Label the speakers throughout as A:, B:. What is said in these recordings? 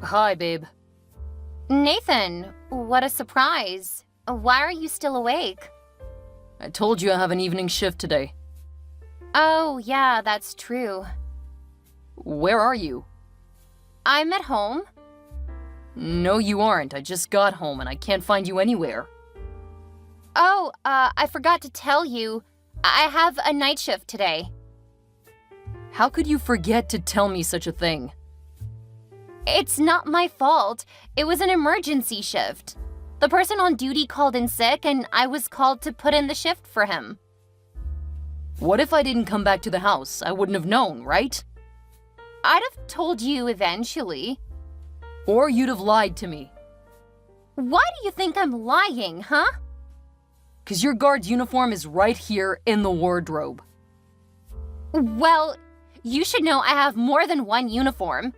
A: Hi, babe.
B: Nathan, what a surprise. Why are you still awake?
A: I told you I have an evening shift today.
B: Oh, yeah, that's true.
A: Where are you?
B: I'm at home.
A: No, you aren't. I just got home and I can't find you anywhere.
B: Oh, I forgot to tell you. I have a night shift today.
A: How could you forget to tell me such a thing?
B: It's not my fault. It was an emergency shift. The person on duty called in sick and I was called to put in the shift for him.
A: What if I didn't come back to the house? I wouldn't have known, right?
B: I'd have told you eventually.
A: Or you'd have lied to me.
B: Why do you think I'm lying, huh?
A: 'Cause your guard's uniform is right here in the wardrobe.
B: Well, you should know I have more than one uniform.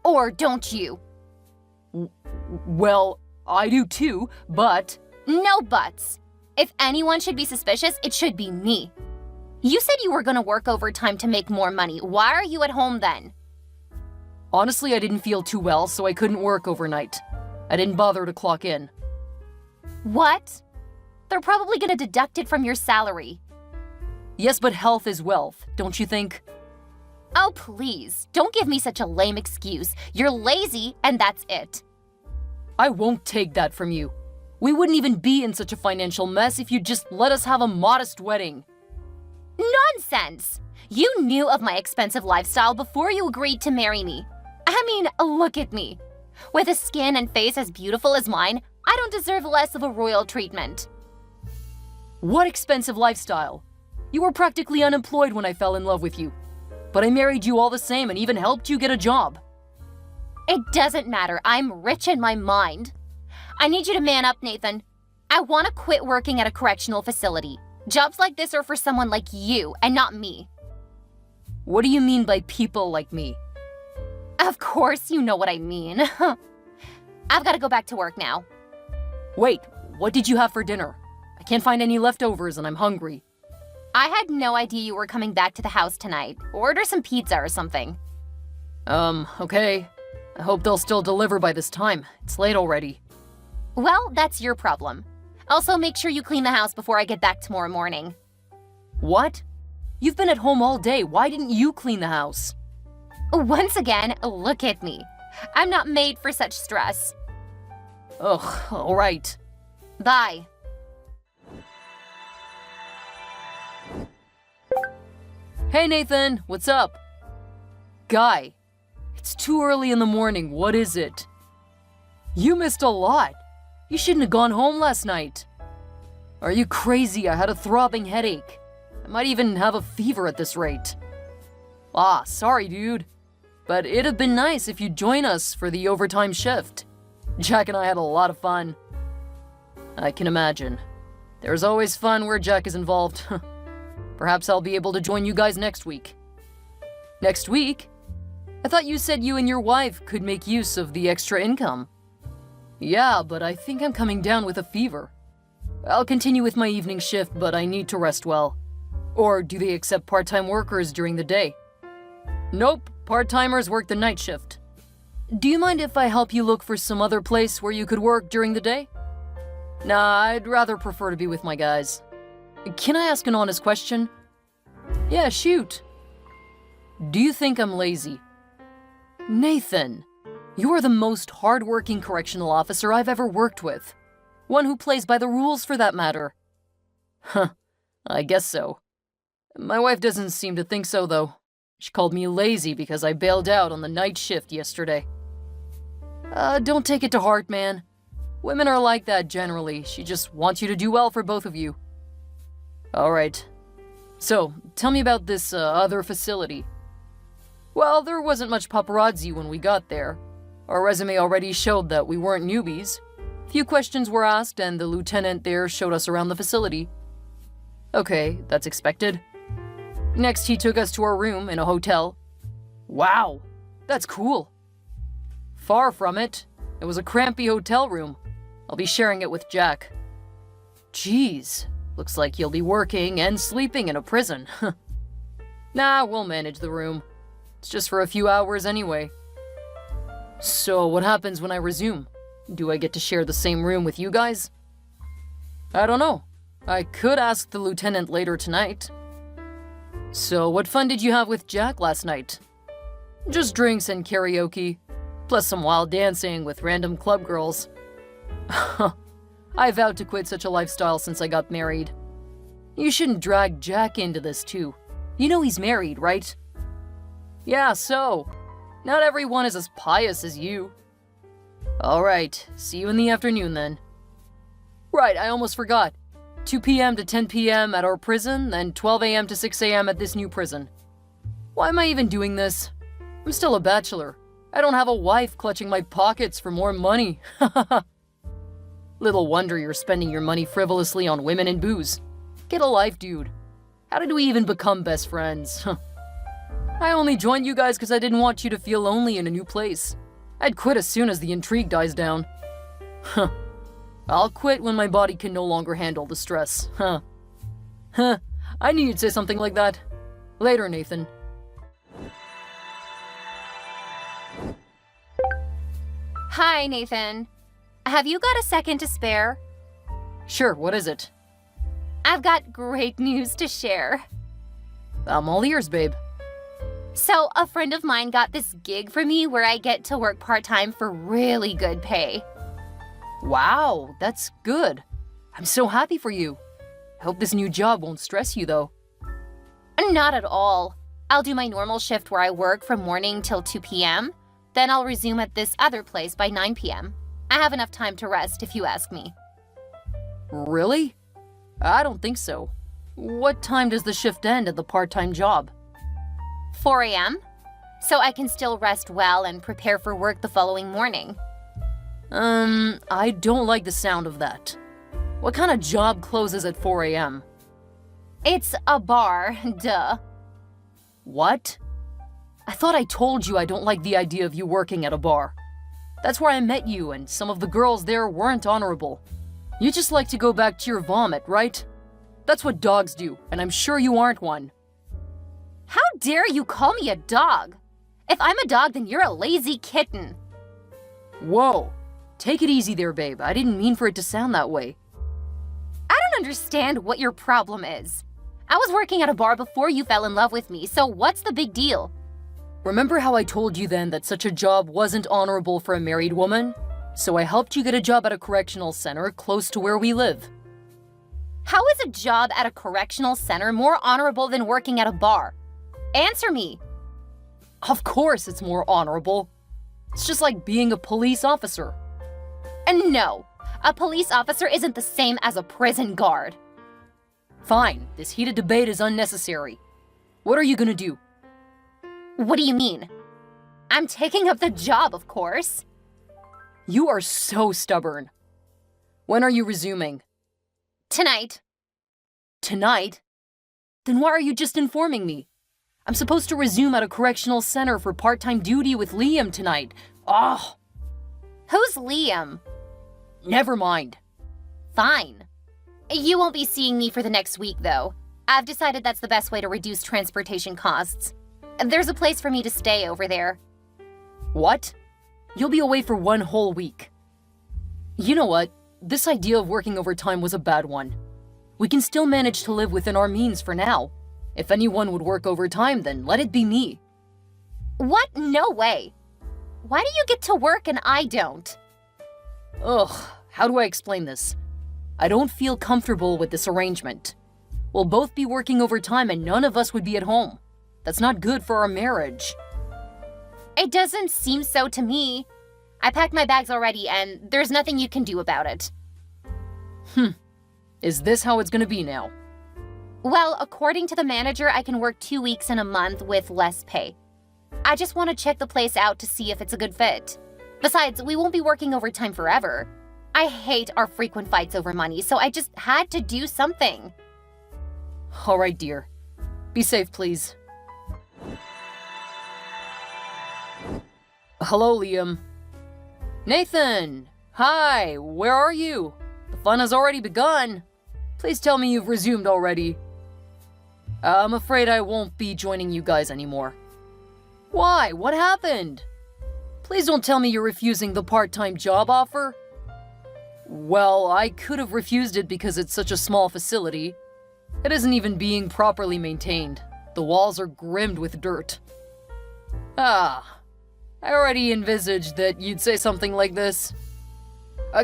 B: Or don't you?
A: Well, I do too, but...
B: No buts. If anyone should be suspicious, it should be me. You said you were gonna work overtime to make more money. Why are you at home then?
A: Honestly, I didn't feel too well, so I couldn't work overnight. I didn't bother to clock in.
B: What? They're probably gonna deduct it from your salary.
A: Yes, but health is wealth, don't you think?
B: Oh, please. Don't give me such a lame excuse. You're lazy, and that's it.
A: I won't take that from you. We wouldn't even be in such a financial mess if you'd just let us have a modest wedding.
B: Nonsense! You knew of my expensive lifestyle before you agreed to marry me. I mean, look at me. With a skin and face as beautiful as mine, I don't deserve less of a royal treatment.
A: What expensive lifestyle? You were practically unemployed when I fell in love with you. But I married you all the same and even helped you get a job.
B: It doesn't matter. I'm rich in my mind. I need you to man up, Nathan. I want to quit working at a correctional facility. Jobs like this are for someone like you and not me.
A: What do you mean by people like me?
B: Of course you know what I mean. I've got to go back to work now.
A: Wait, what did you have for dinner? I can't find any leftovers and I'm hungry.
B: I had no idea you were coming back to the house tonight. Order some pizza or something.
A: Okay. I hope they'll still deliver by this time. It's late already.
B: Well, that's your problem. Also, make sure you clean the house before I get back tomorrow morning.
A: What? You've been at home all day. Why didn't you clean the house?
B: Once again, look at me. I'm not made for such stress.
A: Ugh, all right.
B: Bye.
A: Hey, Nathan, what's up? Guy, it's too early in the morning. What is it? You missed a lot. You shouldn't have gone home last night. Are you crazy? I had a throbbing headache. I might even have a fever at this rate. Ah, sorry, dude. But it'd have been nice if you'd join us for the overtime shift. Jack and I had a lot of fun. I can imagine. There's always fun where Jack is involved. Perhaps I'll be able to join you guys next week. Next week? I thought you said you and your wife could make use of the extra income. Yeah, but I think I'm coming down with a fever. I'll continue with my evening shift, but I need to rest well. Or do they accept part-time workers during the day? Nope, part-timers work the night shift. Do you mind if I help you look for some other place where you could work during the day? Nah, I'd rather prefer to be with my guys. Can I ask an honest question? Yeah, shoot. Do you think I'm lazy? Nathan, you are the most hardworking correctional officer I've ever worked with. One who plays by the rules for that matter. Huh, I guess so. My wife doesn't seem to think so, though. She called me lazy because I bailed out on the night shift yesterday. Don't take it to heart, man. Women are like that generally. She just wants you to do well for both of you. Alright. So, tell me about this other facility. Well, there wasn't much paparazzi when we got there. Our resume already showed that we weren't newbies. Few questions were asked and the lieutenant there showed us around the facility. Okay, that's expected. Next, he took us to our room in a hotel. Wow, that's cool. Far from it. It was a crampy hotel room. I'll be sharing it with Jack. Jeez, looks like you'll be working and sleeping in a prison. Nah, we'll manage the room. It's just for a few hours anyway. So what happens when I resume? Do I get to share the same room with you guys? I don't know. I could ask the lieutenant later tonight. So what fun did you have with Jack last night? Just drinks and karaoke, plus some wild dancing with random club girls. I vowed to quit such a lifestyle since I got married. You shouldn't drag Jack into this too. You know he's married, right? Yeah, so. Not everyone is as pious as you. Alright, see you in the afternoon then. Right, I almost forgot. 2 p.m. to 10 p.m. at our prison, then 12 a.m. to 6 a.m. at this new prison. Why am I even doing this? I'm still a bachelor. I don't have a wife clutching my pockets for more money. Little wonder you're spending your money frivolously on women and booze. Get a life, dude. How did we even become best friends? I only joined you guys because I didn't want you to feel lonely in a new place. I'd quit as soon as the intrigue dies down. I'll quit when my body can no longer handle the stress. I knew you'd say something like that. Later, Nathan.
B: Hi, Nathan. Have you got a second to spare?
A: Sure, what is it?
B: I've got great news to share.
A: I'm all ears, babe.
B: So, a friend of mine got this gig for me where I get to work part-time for really good pay.
A: Wow, that's good. I'm so happy for you. I hope this new job won't stress you, though.
B: Not at all. I'll do my normal shift where I work from morning till 2 p.m. Then I'll resume at this other place by 9 p.m. I have enough time to rest if you ask me.
A: Really? I don't think so. What time does the shift end at the part-time job?
B: 4 a.m. So I can still rest well and prepare for work the following morning.
A: I don't like the sound of that. What kind of job closes at 4 a.m.?
B: It's a bar, duh.
A: What? I thought I told you I don't like the idea of you working at a bar. That's where I met you, and some of the girls there weren't honorable. You just like to go back to your vomit, right? That's what dogs do, and I'm sure you aren't one.
B: How dare you call me a dog? If I'm a dog, then you're a lazy kitten.
A: Whoa. Take it easy there, babe. I didn't mean for it to sound that way.
B: I don't understand what your problem is. I was working at a bar before you fell in love with me, so what's the big deal?
A: Remember how I told you then that such a job wasn't honorable for a married woman? So I helped you get a job at a correctional center close to where we live.
B: How is a job at a correctional center more honorable than working at a bar? Answer me.
A: Of course it's more honorable. It's just like being a police officer.
B: And no, a police officer isn't the same as a prison guard.
A: Fine, this heated debate is unnecessary. What are you gonna do?
B: What do you mean? I'm taking up the job, of course.
A: You are so stubborn. When are you resuming?
B: Tonight.
A: Tonight? Then why are you just informing me? I'm supposed to resume at a correctional center for part-time duty with Liam tonight. Oh.
B: Who's Liam?
A: Never mind.
B: Fine. You won't be seeing me for the next week, though. I've decided that's the best way to reduce transportation costs. There's a place for me to stay over there.
A: What? You'll be away for 1 whole week. You know what? This idea of working overtime was a bad one. We can still manage to live within our means for now. If anyone would work overtime, then let it be me.
B: What? No way. Why do you get to work and I don't?
A: Ugh, how do I explain this? I don't feel comfortable with this arrangement. We'll both be working overtime and none of us would be at home. That's not good for our marriage.
B: It doesn't seem so to me. I packed my bags already and there's nothing you can do about it.
A: Is this how it's gonna be now?
B: Well, according to the manager, I can work 2 weeks in a month with less pay. I just want to check the place out to see if it's a good fit. Besides, we won't be working overtime forever. I hate our frequent fights over money, so I just had to do something.
A: All right, dear. Be safe, please. Hello, Liam. Nathan! Hi, where are you? The fun has already begun. Please tell me you've resumed already. I'm afraid I won't be joining you guys anymore. Why? What happened? Please don't tell me you're refusing the part-time job offer. Well, I could have refused it because it's such a small facility. It isn't even being properly maintained. The walls are grimmed with dirt. Ah, I already envisaged that you'd say something like this.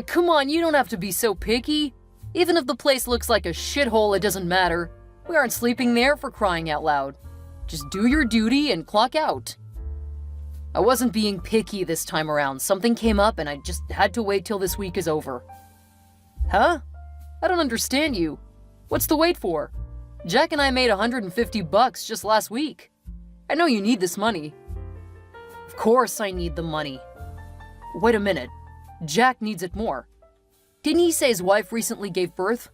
A: Come on, you don't have to be so picky. Even if the place looks like a shithole, it doesn't matter. We aren't sleeping there, for crying out loud. Just do your duty and clock out. I wasn't being picky this time around. Something came up and I just had to wait till this week is over. Huh? I don't understand you. What's the wait for? Jack and I made $150 just last week. I know you need this money. Of course I need the money. Wait a minute. Jack needs it more. Didn't he say his wife recently gave birth?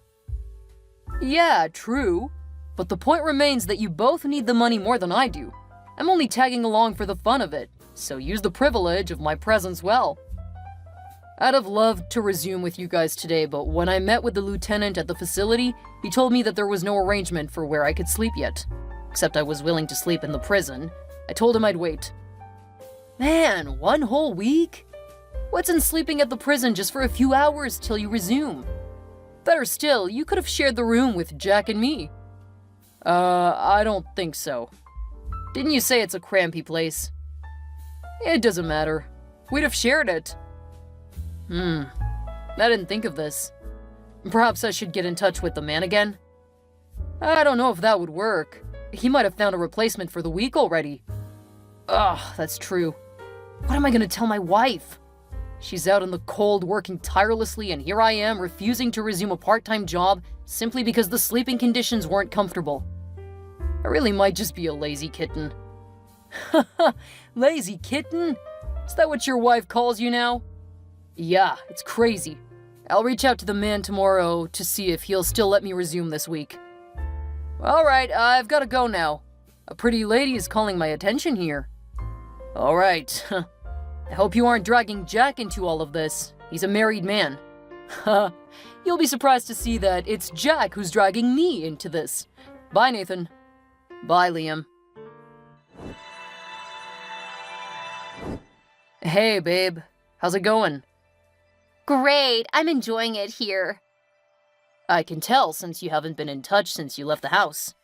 A: Yeah, true. But the point remains that you both need the money more than I do. I'm only tagging along for the fun of it, so use the privilege of my presence well. I'd have loved to resume with you guys today, but when I met with the lieutenant at the facility, he told me that there was no arrangement for where I could sleep yet. Except I was willing to sleep in the prison. I told him I'd wait. Man, 1 whole week? What's in sleeping at the prison just for a few hours till you resume? Better still, you could have shared the room with Jack and me. I don't think so. Didn't you say it's a crampy place? It doesn't matter. We'd have shared it. I didn't think of this. Perhaps I should get in touch with the man again? I don't know if that would work. He might have found a replacement for the week already. Ugh, that's true. What am I gonna tell my wife? She's out in the cold working tirelessly, and here I am refusing to resume a part-time job simply because the sleeping conditions weren't comfortable. I really might just be a lazy kitten. Lazy kitten? Is that what your wife calls you now? Yeah, it's crazy. I'll reach out to the man tomorrow to see if he'll still let me resume this week. Alright, I've gotta go now. A pretty lady is calling my attention here. Alright. I hope you aren't dragging Jack into all of this. He's a married man. You'll be surprised to see that it's Jack who's dragging me into this. Bye, Nathan. Bye, Liam. Hey, babe. How's it going?
B: Great, I'm enjoying it here.
A: I can tell since you haven't been in touch since you left the house.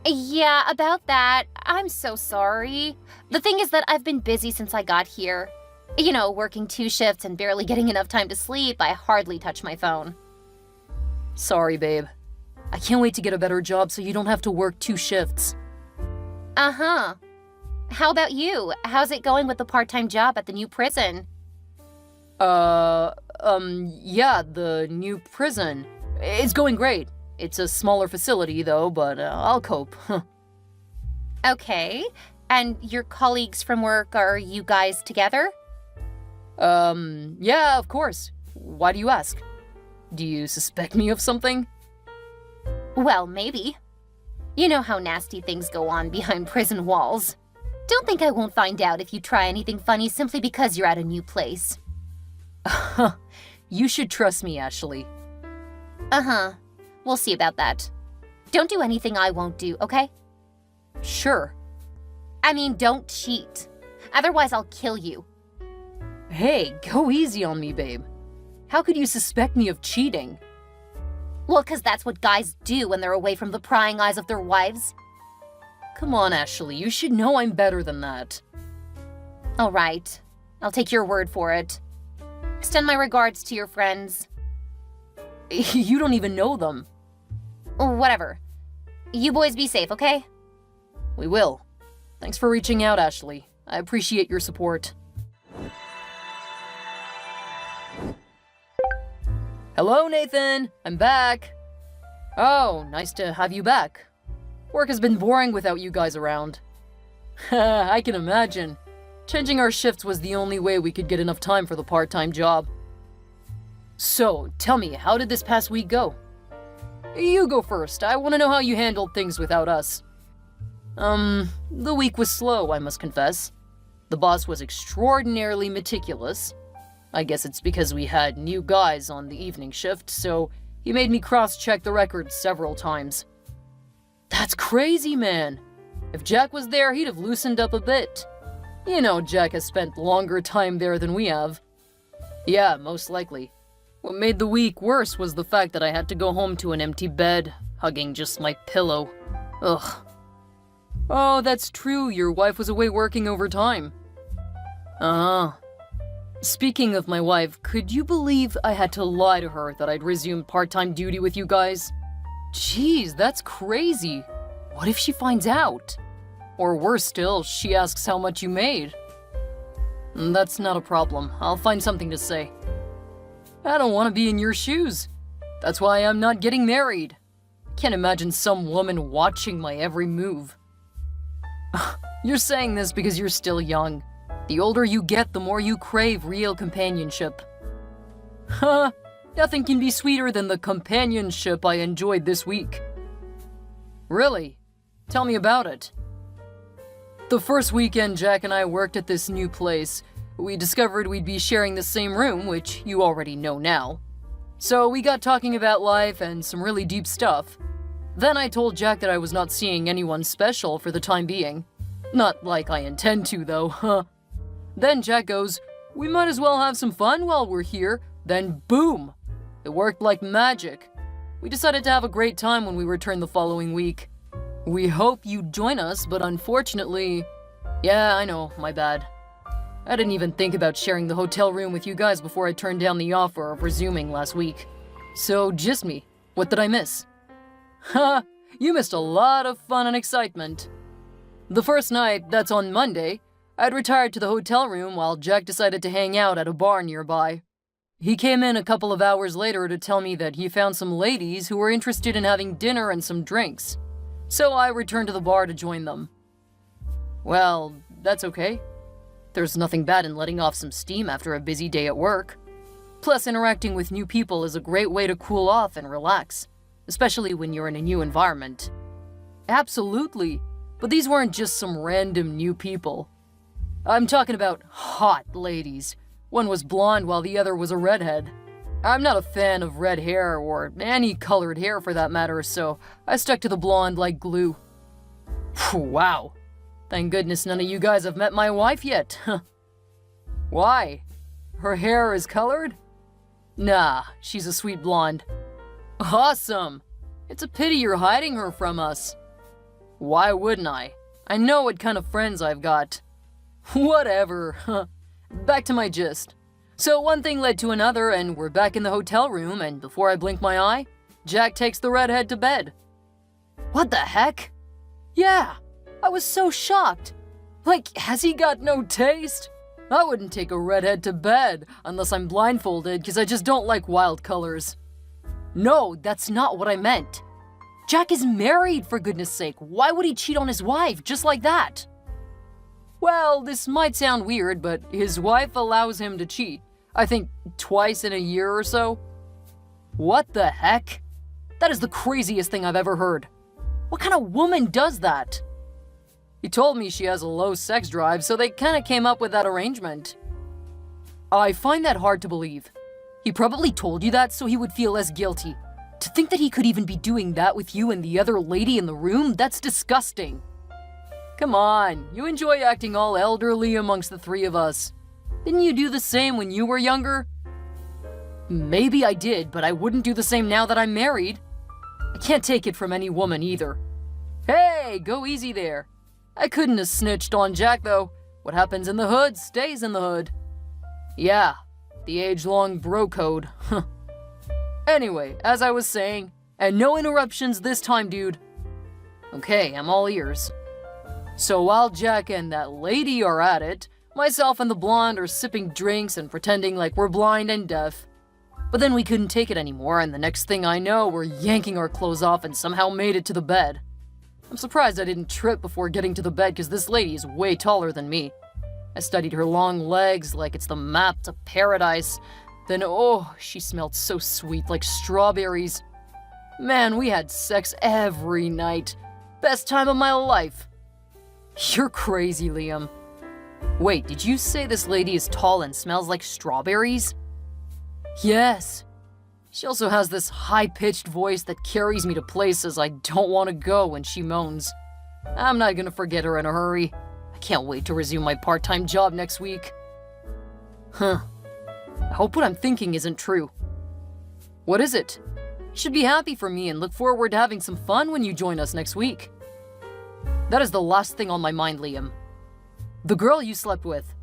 B: Yeah, about that, I'm so sorry. The thing is that I've been busy since I got here. You know, working 2 shifts and barely getting enough time to sleep, I hardly touch my phone.
A: Sorry, babe. I can't wait to get a better job so you don't have to work 2 shifts.
B: Uh-huh. How about you? How's it going with the part-time job at the new prison?
A: Yeah, the new prison. It's going great. It's a smaller facility, though, but I'll cope.
B: Okay. And your colleagues from work, are you guys together?
A: Yeah, of course. Why do you ask? Do you suspect me of something?
B: Well, maybe. You know how nasty things go on behind prison walls. Don't think I won't find out if you try anything funny simply because you're at a new place.
A: You should trust me, Ashley.
B: Uh-huh. We'll see about that. Don't do anything I won't do, okay?
A: Sure.
B: I mean, don't cheat. Otherwise, I'll kill you.
A: Hey, go easy on me, babe. How could you suspect me of cheating?
B: Well, 'cause that's what guys do when they're away from the prying eyes of their wives.
A: Come on, Ashley, you should know I'm better than that.
B: All right. I'll take your word for it. Extend my regards to your friends.
A: You don't even know them.
B: Whatever. You boys be safe, okay?
A: We will. Thanks for reaching out, Ashley. I appreciate your support. Hello, Nathan. I'm back. Oh, nice to have you back. Work has been boring without you guys around. I can imagine. Changing our shifts was the only way we could get enough time for the part-time job. So, tell me, how did this past week go? You go first. I want to know how you handled things without us. The week was slow, I must confess. The boss was extraordinarily meticulous. I guess it's because we had new guys on the evening shift, so he made me cross-check the records several times. That's crazy, man. If Jack was there, he'd have loosened up a bit. You know Jack has spent longer time there than we have. Yeah, most likely. What made the week worse was the fact that I had to go home to an empty bed, hugging just my pillow. Ugh. Oh, that's true, your wife was away working overtime. Speaking of my wife, could you believe I had to lie to her that I'd resumed part-time duty with you guys? Jeez, that's crazy. What if she finds out? Or worse still, she asks how much you made. That's not a problem. I'll find something to say. I don't want to be in your shoes. That's why I'm not getting married. Can't imagine some woman watching my every move. You're saying this because you're still young. The older you get, the more you crave real companionship. Huh, nothing can be sweeter than the companionship I enjoyed this week. Really? Tell me about it. The first weekend Jack and I worked at this new place, we discovered we'd be sharing the same room, which you already know now. So we got talking about life and some really deep stuff. Then I told Jack that I was not seeing anyone special for the time being. Not like I intend to, though, huh? Then Jack goes, "We might as well have some fun while we're here." Then boom! It worked like magic. We decided to have a great time when we returned the following week. We hope you'd join us, but unfortunately... Yeah, I know, my bad. I didn't even think about sharing the hotel room with you guys before I turned down the offer of resuming last week. So, just me. What did I miss? Ha! You missed a lot of fun and excitement. The first night, that's on Monday, I'd retired to the hotel room while Jack decided to hang out at a bar nearby. He came in a couple of hours later to tell me that he found some ladies who were interested in having dinner and some drinks. So I returned to the bar to join them. Well, that's okay. There's nothing bad in letting off some steam after a busy day at work. Plus, interacting with new people is a great way to cool off and relax, especially when you're in a new environment. Absolutely, but these weren't just some random new people. I'm talking about hot ladies. One was blonde while the other was a redhead. I'm not a fan of red hair, or any colored hair for that matter, so I stuck to the blonde like glue. Wow. Thank goodness none of you guys have met my wife yet. Why? Her hair is colored? Nah, she's a sweet blonde. Awesome! It's a pity you're hiding her from us. Why wouldn't I? I know what kind of friends I've got. Whatever. Back to my gist. So one thing led to another, and we're back in the hotel room, and before I blink my eye, Jack takes the redhead to bed. What the heck? Yeah, I was so shocked. Like, has he got no taste? I wouldn't take a redhead to bed unless I'm blindfolded, because I just don't like wild colors. No, that's not what I meant. Jack is married, for goodness sake. Why would he cheat on his wife just like that? Well, this might sound weird, but his wife allows him to cheat. I think twice in a year or so. What the heck? That is the craziest thing I've ever heard. What kind of woman does that? He told me she has a low sex drive, so they kinda came up with that arrangement. I find that hard to believe. He probably told you that so he would feel less guilty. To think that he could even be doing that with you and the other lady in the room, that's disgusting. Come on, you enjoy acting all elderly amongst the three of us. Didn't you do the same when you were younger? Maybe I did, but I wouldn't do the same now that I'm married. I can't take it from any woman either. Hey, go easy there. I couldn't have snitched on Jack though. What happens in the hood stays in the hood. Yeah, the age-long bro code. Anyway, as I was saying, and no interruptions this time, dude. Okay, I'm all ears. So while Jack and that lady are at it, myself and the blonde are sipping drinks and pretending like we're blind and deaf. But then we couldn't take it anymore, and the next thing I know, we're yanking our clothes off and somehow made it to the bed. I'm surprised I didn't trip before getting to the bed because this lady is way taller than me. I studied her long legs like it's the map to paradise. Then, oh, she smelled so sweet, like strawberries. Man, we had sex every night. Best time of my life. You're crazy, Liam. Wait, did you say this lady is tall and smells like strawberries? Yes. She also has this high-pitched voice that carries me to places I don't want to go when she moans. I'm not gonna forget her in a hurry. I Can't wait to resume my part-time job next week. I hope what I'm thinking isn't true. What is it? You should be happy for me and look forward to having some fun when you join us next week. That is the last thing on my mind, Liam. The girl you slept with.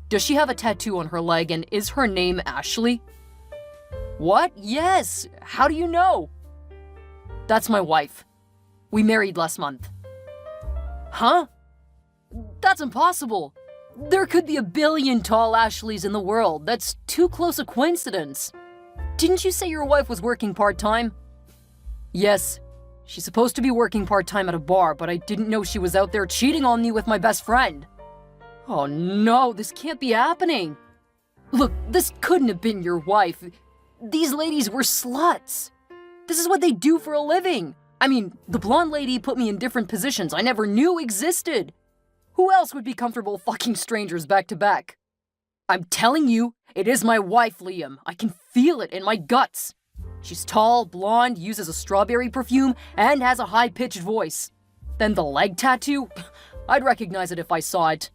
A: Does she have a tattoo on her leg and is her name Ashley? What? Yes! How do you know? That's my wife. We married last month. Huh? That's impossible. There could be a billion tall Ashleys in the world. That's too close a coincidence. Didn't you say your wife was working part-time? Yes. She's supposed to be working part-time at a bar, but I didn't know she was out there cheating on me with my best friend. Oh no, this can't be happening. Look, this couldn't have been your wife. These ladies were sluts. This is what they do for a living. I mean, the blonde lady put me in different positions I never knew existed. Who else would be comfortable fucking strangers back to back? I'm telling you, it is my wife, Liam. I can feel it in my guts. She's tall, blonde, uses a strawberry perfume, and has a high-pitched voice. Then the leg tattoo? I'd recognize it if I saw it.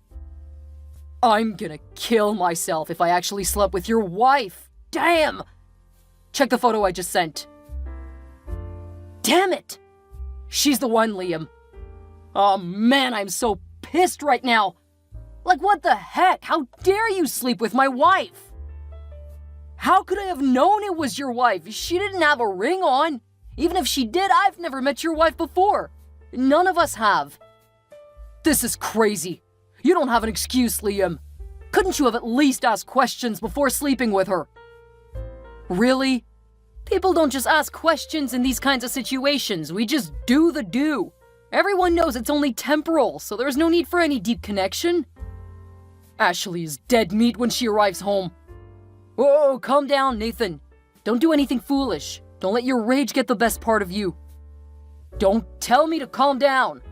A: I'm gonna kill myself if I actually slept with your wife. Damn! Check the photo I just sent. Damn it! She's the one, Liam. Oh man, I'm so pissed right now. Like, what the heck? How dare you sleep with my wife? How could I have known it was your wife? She didn't have a ring on. Even if she did, I've never met your wife before. None of us have. This is crazy. You don't have an excuse, Liam. Couldn't you have at least asked questions before sleeping with her? Really? People don't just ask questions in these kinds of situations. We just do the do. Everyone knows it's only temporal, so there's no need for any deep connection. Ashley is dead meat when she arrives home. Whoa, calm down, Nathan. Don't do anything foolish. Don't let your rage get the best part of you. Don't tell me to calm down.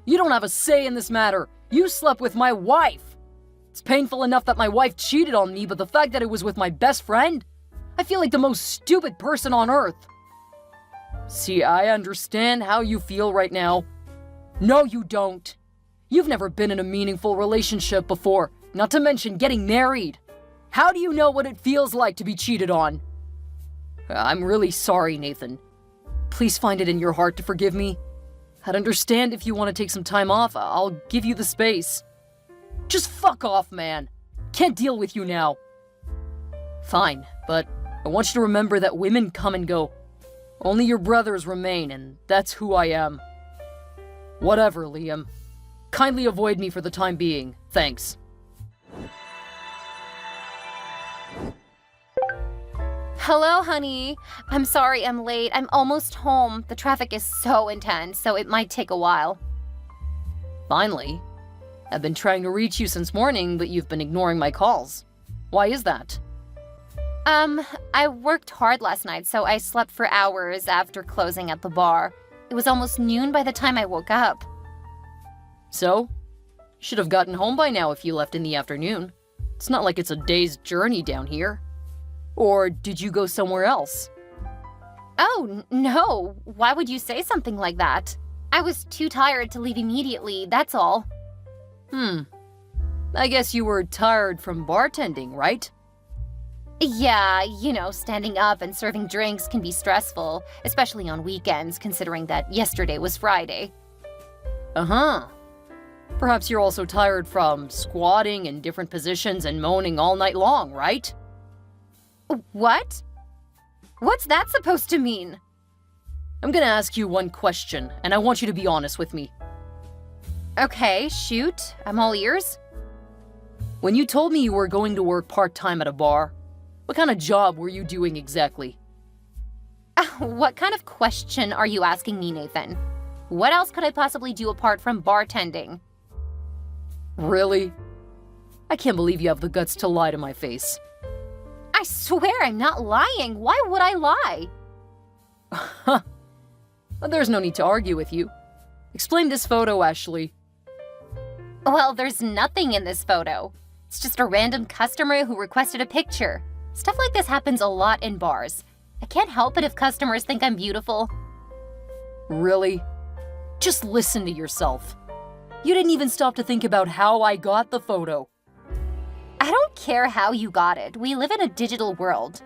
A: You don't have a say in this matter. You slept with my wife. It's painful enough that my wife cheated on me, but the fact that it was with my best friend? I feel like the most stupid person on earth. See, I understand how you feel right now. No, you don't. You've never been in a meaningful relationship before, not to mention getting married. How do you know what it feels like to be cheated on? I'm really sorry, Nathan. Please find it in your heart to forgive me. I'd understand if you want to take some time off. I'll give you the space. Just fuck off, man. Can't deal with you now. Fine, but I want you to remember that women come and go. Only your brothers remain, and that's who I am. Whatever, Liam. Kindly avoid me for the time being. Thanks.
B: Hello, honey. I'm sorry I'm late. I'm almost home. The traffic is so intense, so it might take a while.
A: Finally. I've been trying to reach you since morning, but you've been ignoring my calls. Why is that?
B: I worked hard last night, so I slept for hours after closing at the bar. It was almost noon by the time I woke up.
A: So? You should have gotten home by now if you left in the afternoon. It's not like it's a day's journey down here. Or did you go somewhere else?
B: Oh, no. Why would you say something like that? I was too tired to leave immediately, that's all.
A: I guess you were tired from bartending, right?
B: Yeah, standing up and serving drinks can be stressful, especially on weekends, considering that yesterday was Friday.
A: Uh-huh. Perhaps you're also tired from squatting in different positions and moaning all night long, right?
B: What? What's that supposed to mean?
A: I'm gonna ask you one question, and I want you to be honest with me.
B: Okay, shoot. I'm all ears.
A: When you told me you were going to work part-time at a bar, what kind of job were you doing exactly?
B: What kind of question are you asking me, Nathan? What else could I possibly do apart from bartending?
A: Really? I can't believe you have the guts to lie to my face.
B: I swear I'm not lying. Why would I lie?
A: There's no need to argue with you. Explain this photo, Ashley.
B: Well, there's nothing in this photo. It's just a random customer who requested a picture. Stuff like this happens a lot in bars. I can't help it if customers think I'm beautiful.
A: Really? Just listen to yourself. You didn't even stop to think about how I got the photo.
B: I don't care how you got it. We live in a digital world.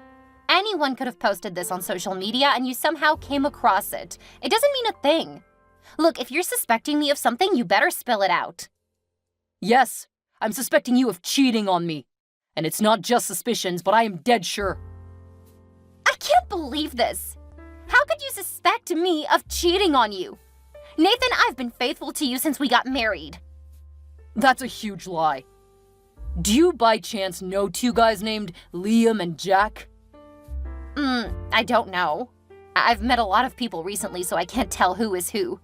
B: Anyone could have posted this on social media and you somehow came across it. It doesn't mean a thing. Look, if you're suspecting me of something, you better spill it out.
A: Yes, I'm suspecting you of cheating on me. And it's not just suspicions, but I am dead sure.
B: I can't believe this. How could you suspect me of cheating on you? Nathan, I've been faithful to you since we got married.
A: That's a huge lie. Do you by chance know two guys named Liam and Jack?
B: I don't know. I've met a lot of people recently, so I can't tell who is who.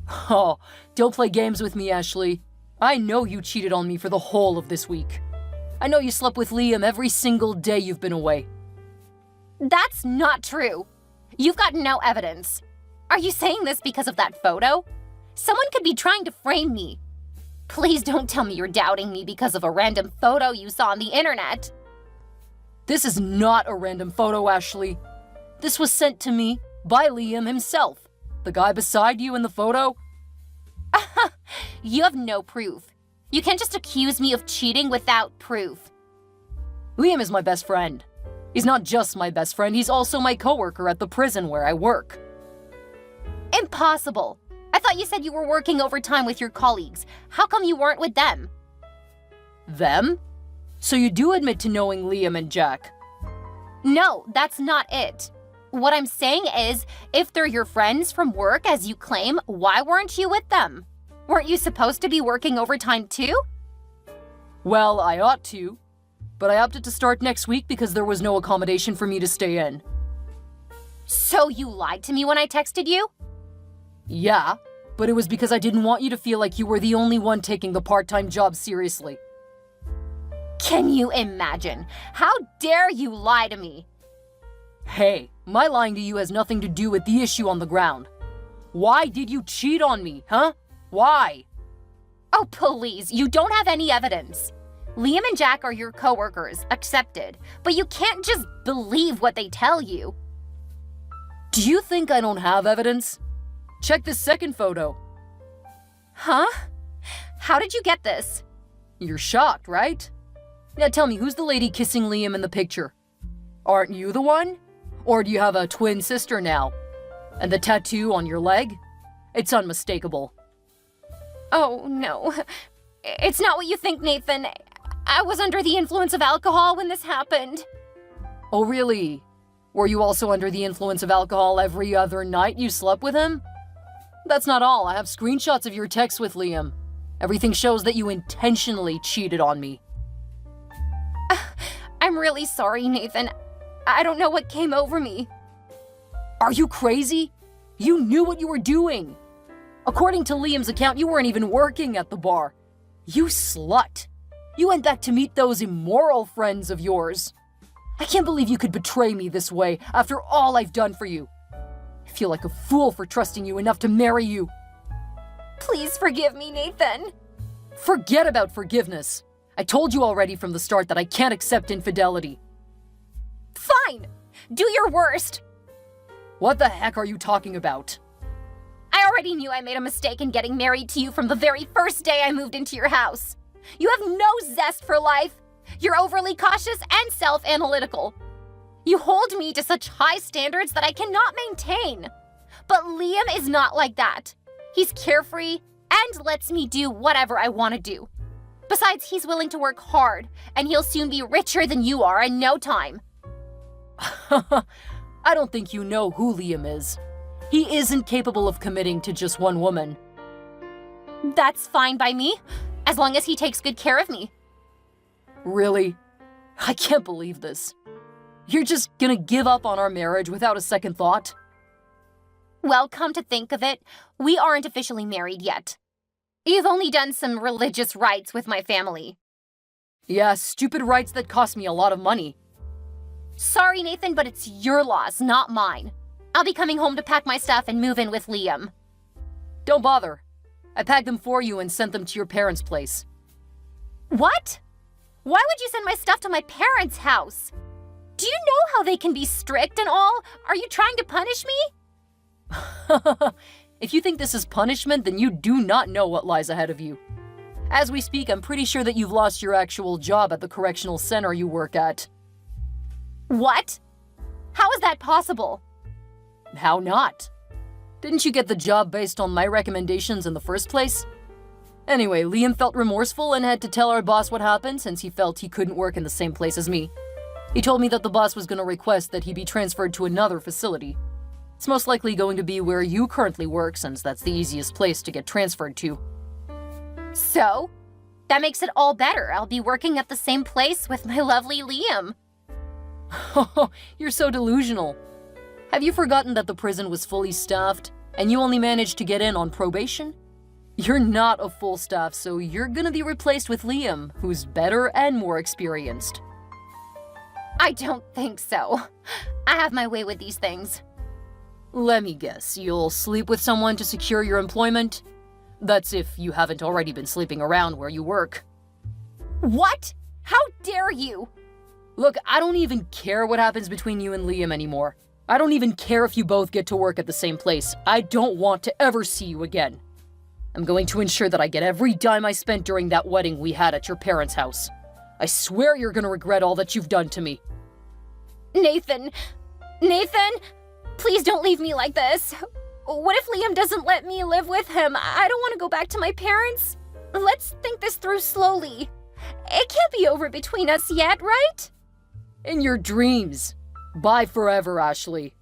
A: Oh, don't play games with me, Ashley. I know you cheated on me for the whole of this week. I know you slept with Liam every single day you've been away.
B: That's not true. You've got no evidence. Are you saying this because of that photo? Someone could be trying to frame me. Please don't tell me you're doubting me because of a random photo you saw on the internet.
A: This is not a random photo, Ashley. This was sent to me by Liam himself. The guy beside you in the photo.
B: You have no proof. You can't just accuse me of cheating without proof.
A: Liam is my best friend. He's not just my best friend, he's also my coworker at the prison where I work.
B: Impossible. I thought you said you were working overtime with your colleagues. How come you weren't with them?
A: Them? So you do admit to knowing Liam and Jack?
B: No, that's not it. What I'm saying is, if they're your friends from work as you claim, why weren't you with them? Weren't you supposed to be working overtime too?
A: Well, I ought to, but I opted to start next week because there was no accommodation for me to stay in.
B: So you lied to me when I texted you?
A: Yeah, but it was because I didn't want you to feel like you were the only one taking the part-time job seriously.
B: Can you imagine? How dare you lie to me?
A: Hey, my lying to you has nothing to do with the issue on the ground. Why did you cheat on me, huh? Why?
B: Oh, please, you don't have any evidence. Liam and Jack are your coworkers, accepted, but you can't just believe what they tell you.
A: Do you think I don't have evidence? Check this second photo.
B: Huh? How did you get this?
A: You're shocked, right? Now tell me, who's the lady kissing Liam in the picture? Aren't you the one? Or do you have a twin sister now? And the tattoo on your leg? It's unmistakable.
B: Oh, no. It's not what you think, Nathan. I was under the influence of alcohol when this happened.
A: Oh, really? Were you also under the influence of alcohol every other night you slept with him? That's not all. I have screenshots of your texts with Liam. Everything shows that you intentionally cheated on me.
B: I'm really sorry, Nathan. I don't know what came over me.
A: Are you crazy? You knew what you were doing. According to Liam's account, you weren't even working at the bar. You slut. You went back to meet those immoral friends of yours. I can't believe you could betray me this way after all I've done for you. I feel like a fool for trusting you enough to marry you.
B: Please forgive me, Nathan.
A: Forget about forgiveness. I told you already from the start that I can't accept infidelity.
B: Fine. Do your worst.
A: What the heck are you talking about?
B: I already knew I made a mistake in getting married to you from the very first day I moved into your house. You have no zest for life. You're overly cautious and self-analytical. You hold me to such high standards that I cannot maintain. But Liam is not like that. He's carefree and lets me do whatever I want to do. Besides, he's willing to work hard, and he'll soon be richer than you are in no time.
A: I don't think you know who Liam is. He isn't capable of committing to just one woman.
B: That's fine by me, as long as he takes good care of me.
A: Really? I can't believe this. You're just gonna give up on our marriage without a second thought?
B: Well, come to think of it, we aren't officially married yet. You've only done some religious rites with my family.
A: Yeah, stupid rites that cost me a lot of money.
B: Sorry, Nathan, but it's your loss, not mine. I'll be coming home to pack my stuff and move in with Liam.
A: Don't bother. I packed them for you and sent them to your parents' place.
B: What? Why would you send my stuff to my parents' house? Do you know how they can be strict and all? Are you trying to punish me?
A: If you think this is punishment, then you do not know what lies ahead of you. As we speak, I'm pretty sure that you've lost your actual job at the correctional center you work at.
B: What? How is that possible?
A: How not? Didn't you get the job based on my recommendations in the first place? Anyway, Liam felt remorseful and had to tell our boss what happened since he felt he couldn't work in the same place as me. He told me that the boss was going to request that he be transferred to another facility. It's most likely going to be where you currently work since that's the easiest place to get transferred to.
B: So? That makes it all better. I'll be working at the same place with my lovely Liam.
A: Oh, you're so delusional. Have you forgotten that the prison was fully staffed and you only managed to get in on probation? You're not a full staff, so you're gonna be replaced with Liam, who's better and more experienced.
B: I don't think so. I have my way with these things.
A: Let me guess, you'll sleep with someone to secure your employment? That's if you haven't already been sleeping around where you work.
B: What? How dare you?
A: Look, I don't even care what happens between you and Liam anymore. I don't even care if you both get to work at the same place. I don't want to ever see you again. I'm going to ensure that I get every dime I spent during that wedding we had at your parents' house. I swear you're gonna regret all that you've done to me.
B: Nathan! Nathan! Please don't leave me like this. What if Liam doesn't let me live with him? I don't want to go back to my parents. Let's think this through slowly. It can't be over between us yet, right?
A: In your dreams. Bye forever, Ashley.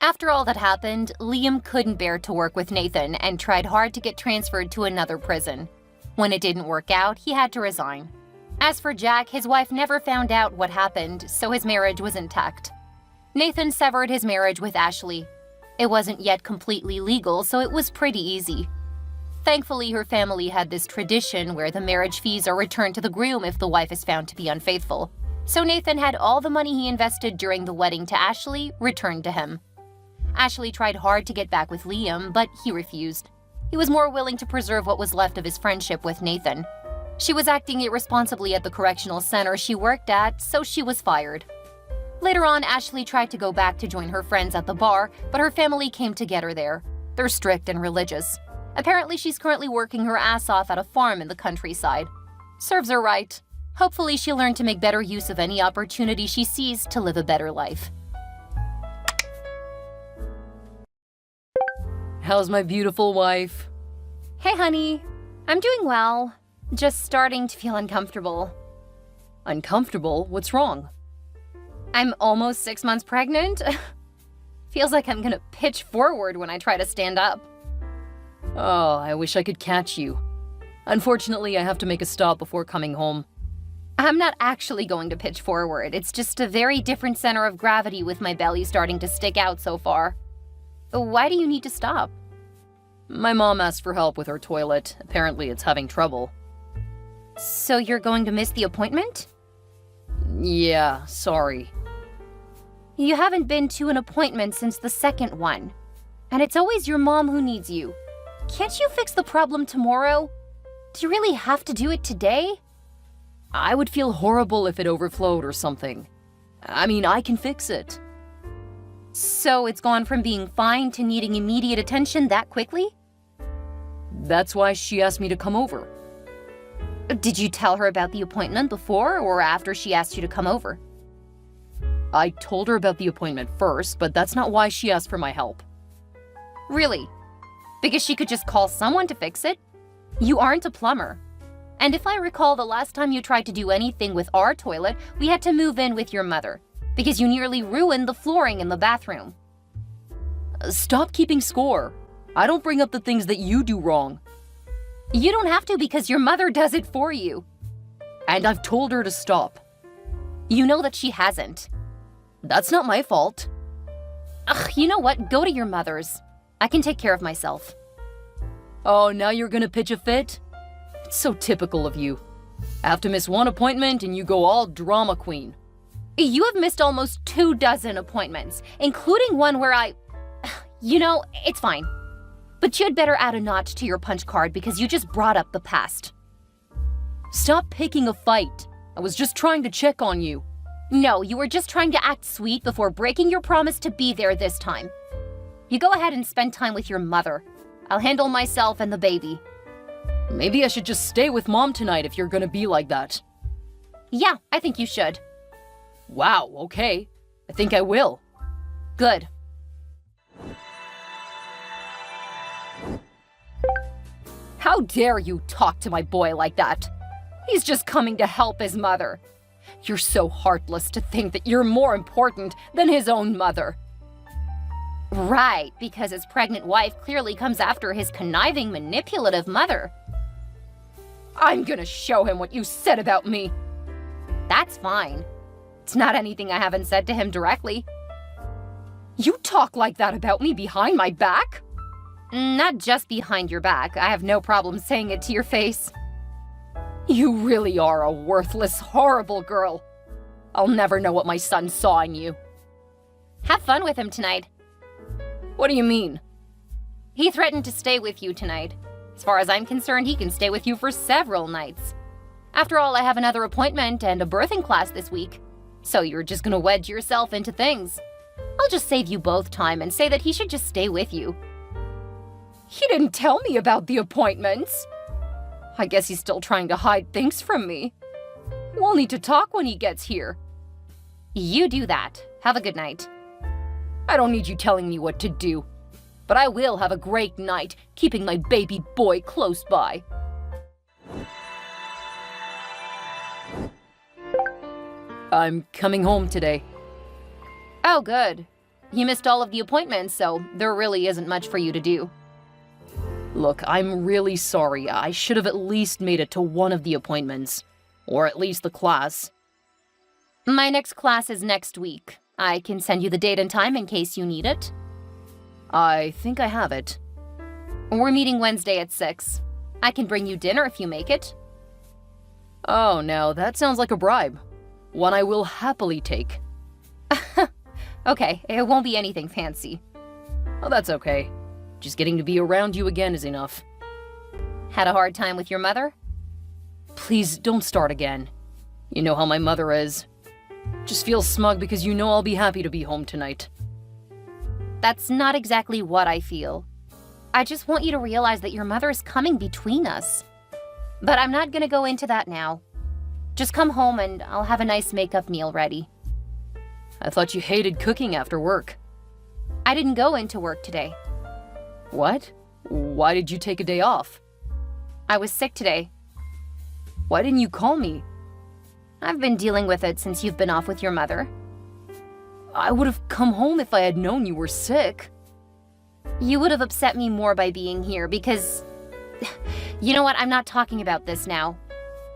B: After all that happened, Liam couldn't bear to work with Nathan and tried hard to get transferred to another prison. When it didn't work out, he had to resign. As for Jack, his wife never found out what happened, so his marriage was intact. Nathan severed his marriage with Ashley. It wasn't yet completely legal, so it was pretty easy. Thankfully, her family had this tradition where the marriage fees are returned to the groom if the wife is found to be unfaithful. So Nathan had all the money he invested during the wedding to Ashley returned to him. Ashley tried hard to get back with Liam, but he refused. He was more willing to preserve what was left of his friendship with Nathan. She was acting irresponsibly at the correctional center she worked at, so she was fired. Later on, Ashley tried to go back to join her friends at the bar, but her family came to get her there. They're strict and religious. Apparently, she's currently working her ass off at a farm in the countryside. Serves her right. Hopefully, she'll learn to make better use of any opportunity she sees to live a better life.
A: How's my beautiful wife?
B: Hey, honey. I'm doing well. Just starting to feel uncomfortable.
A: Uncomfortable? What's wrong?
B: I'm almost 6 months pregnant. Feels like I'm gonna pitch forward when I try to stand up.
A: Oh, I wish I could catch you. Unfortunately, I have to make a stop before coming home.
B: I'm not actually going to pitch forward. It's just a very different center of gravity with my belly starting to stick out so far. Why do you need to stop?
A: My mom asked for help with her toilet. Apparently, it's having trouble.
B: So you're going to miss the appointment?
A: Yeah, sorry.
B: You haven't been to an appointment since the second one. And it's always your mom who needs you. Can't you fix the problem tomorrow? Do you really have to do it today?
A: I would feel horrible if it overflowed or something. I mean, I can fix it.
B: So it's gone from being fine to needing immediate attention that quickly?
A: That's why she asked me to come over.
B: Did you tell her about the appointment before or after she asked you to come over?
A: I told her about the appointment first, but that's not why she asked for my help.
B: Really? Because she could just call someone to fix it? You aren't a plumber. And if I recall, the last time you tried to do anything with our toilet, we had to move in with your mother, because you nearly ruined the flooring in the bathroom.
A: Stop keeping score. I don't bring up the things that you do wrong.
B: You don't have to because your mother does it for you.
A: And I've told her to stop.
B: You know that she hasn't.
A: That's not my fault.
B: Ugh, you know what? Go to your mother's. I can take care of myself.
A: Oh, now you're gonna pitch a fit? It's so typical of you. I have to miss one appointment and you go all drama queen.
B: You have missed almost 24 appointments, including one where I... You know, it's fine. But you'd better add a notch to your punch card because you just brought up the past.
A: Stop picking a fight. I was just trying to check on you.
B: No, you were just trying to act sweet before breaking your promise to be there this time. You go ahead and spend time with your mother. I'll handle myself and the baby.
A: Maybe I should just stay with Mom tonight if you're gonna be like that.
B: Yeah, I think you should.
A: Wow, okay. I think I will.
B: Good. How dare you talk to my boy like that? He's just coming to help his mother. You're so heartless to think that you're more important than his own mother. Right, because his pregnant wife clearly comes after his conniving, manipulative mother. I'm gonna show him what you said about me. That's fine. It's not anything I haven't said to him directly. You talk like that about me behind my back? Not just behind your back. I have no problem saying it to your face. You really are a worthless, horrible girl. I'll never know what my son saw in you. Have fun with him tonight.
A: What do you mean?
B: He threatened to stay with you tonight. As far as I'm concerned, he can stay with you for several nights. After all, I have another appointment and a birthing class this week. So you're just gonna wedge yourself into things. I'll just save you both time and say that he should just stay with you. He didn't tell me about the appointments. I guess he's still trying to hide things from me. We'll need to talk when he gets here. You do that. Have a good night. I don't need you telling me what to do. But I will have a great night, keeping my baby boy close by.
A: I'm coming home today.
B: Oh, good. You missed all of the appointments, so there really isn't much for you to do.
A: Look, I'm really sorry. I should have at least made it to one of the appointments. Or at least the class.
B: My next class is next week. I can send you the date and time in case you need it.
A: I think I have it.
B: We're meeting Wednesday at 6. I can bring you dinner if you make it.
A: Oh, now that sounds like a bribe. One I will happily take.
B: Okay, it won't be anything fancy.
A: Oh, that's okay. Just getting to be around you again is enough.
B: Had a hard time with your mother?
A: Please don't start again. You know how my mother is. Just feel smug because you know I'll be happy to be home tonight.
B: That's not exactly what I feel. I just want you to realize that your mother is coming between us. But I'm not gonna go into that now. Just come home and I'll have a nice make-up meal ready.
A: I thought you hated cooking after work.
B: I didn't go into work today.
A: What? Why did you take a day off?
B: I was sick today.
A: Why didn't you call me?
B: I've been dealing with it since you've been off with your mother.
A: I would have come home if I had known you were sick.
B: You would have upset me more by being here because... You know what? I'm not talking about this now.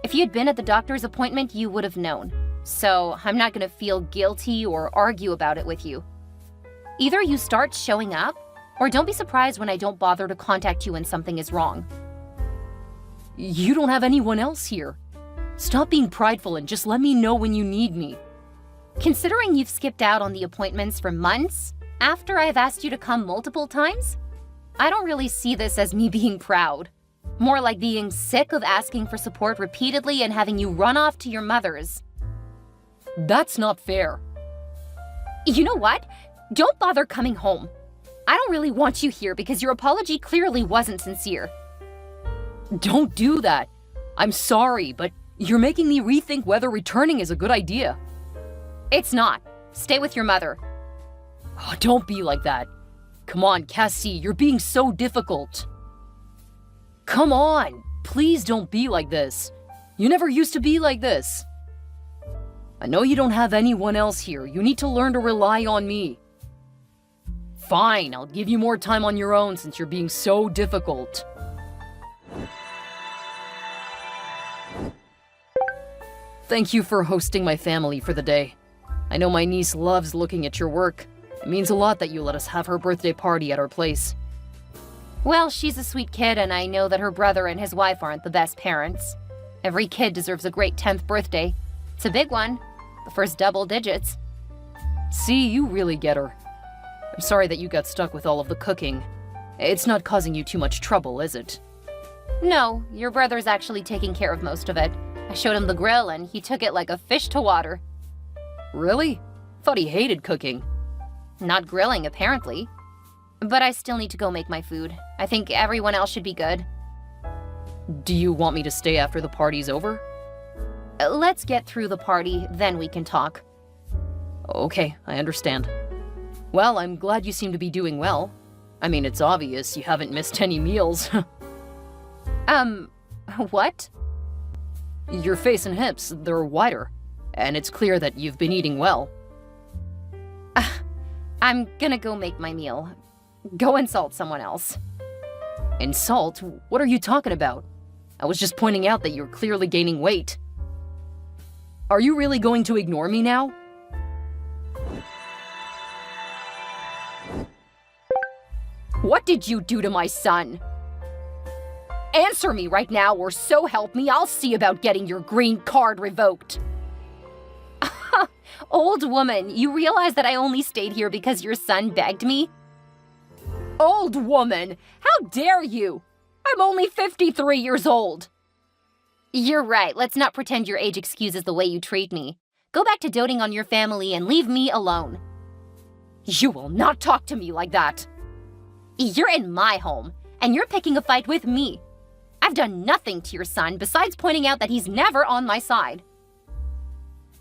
B: If you'd been at the doctor's appointment, you would have known. So I'm not going to feel guilty or argue about it with you. Either you start showing up, or don't be surprised when I don't bother to contact you when something is wrong.
A: You don't have anyone else here. Stop being prideful and just let me know when you need me.
B: Considering you've skipped out on the appointments for months, after I've asked you to come multiple times, I don't really see this as me being proud. More like being sick of asking for support repeatedly and having you run off to your mother's.
A: That's not fair.
B: You know what? Don't bother coming home. I don't really want you here because your apology clearly wasn't sincere.
A: Don't do that. I'm sorry, but you're making me rethink whether returning is a good idea.
B: It's not. Stay with your mother.
A: Oh, don't be like that. Come on, Cassie, you're being so difficult. Come on, please don't be like this. You never used to be like this. I know you don't have anyone else here. You need to learn to rely on me. Fine, I'll give you more time on your own since you're being so difficult. Thank you for hosting my family for the day. I know my niece loves looking at your work. It means a lot that you let us have her birthday party at our place.
B: Well, she's a sweet kid, and I know that her brother and his wife aren't the best parents. Every kid deserves a great 10th birthday. It's a big one. The first double digits.
A: See, you really get her. I'm sorry that you got stuck with all of the cooking. It's not causing you too much trouble, is it?
B: No, your brother's actually taking care of most of it. I showed him the grill and he took it like a fish to water.
A: Really? Thought he hated cooking.
B: Not grilling, apparently. But I still need to go make my food. I think everyone else should be good.
A: Do you want me to stay after the party's over?
B: Let's get through the party, then we can talk.
A: Okay, I understand. Well, I'm glad you seem to be doing well. I mean, it's obvious you haven't missed any meals.
B: What?
A: Your face and hips, they're wider. And it's clear that you've been eating well.
B: I'm gonna go make my meal. Go insult someone else.
A: Insult? What are you talking about? I was just pointing out that you're clearly gaining weight. Are you really going to ignore me now?
B: What did you do to my son? Answer me right now, or so help me, I'll see about getting your green card revoked. Old woman, you realize that I only stayed here because your son begged me? Old woman, how dare you? I'm only 53 years old. You're right, let's not pretend your age excuses the way you treat me. Go back to doting on your family and leave me alone. You will not talk to me like that. You're in my home, and you're picking a fight with me. I've done nothing to your son besides pointing out that he's never on my side.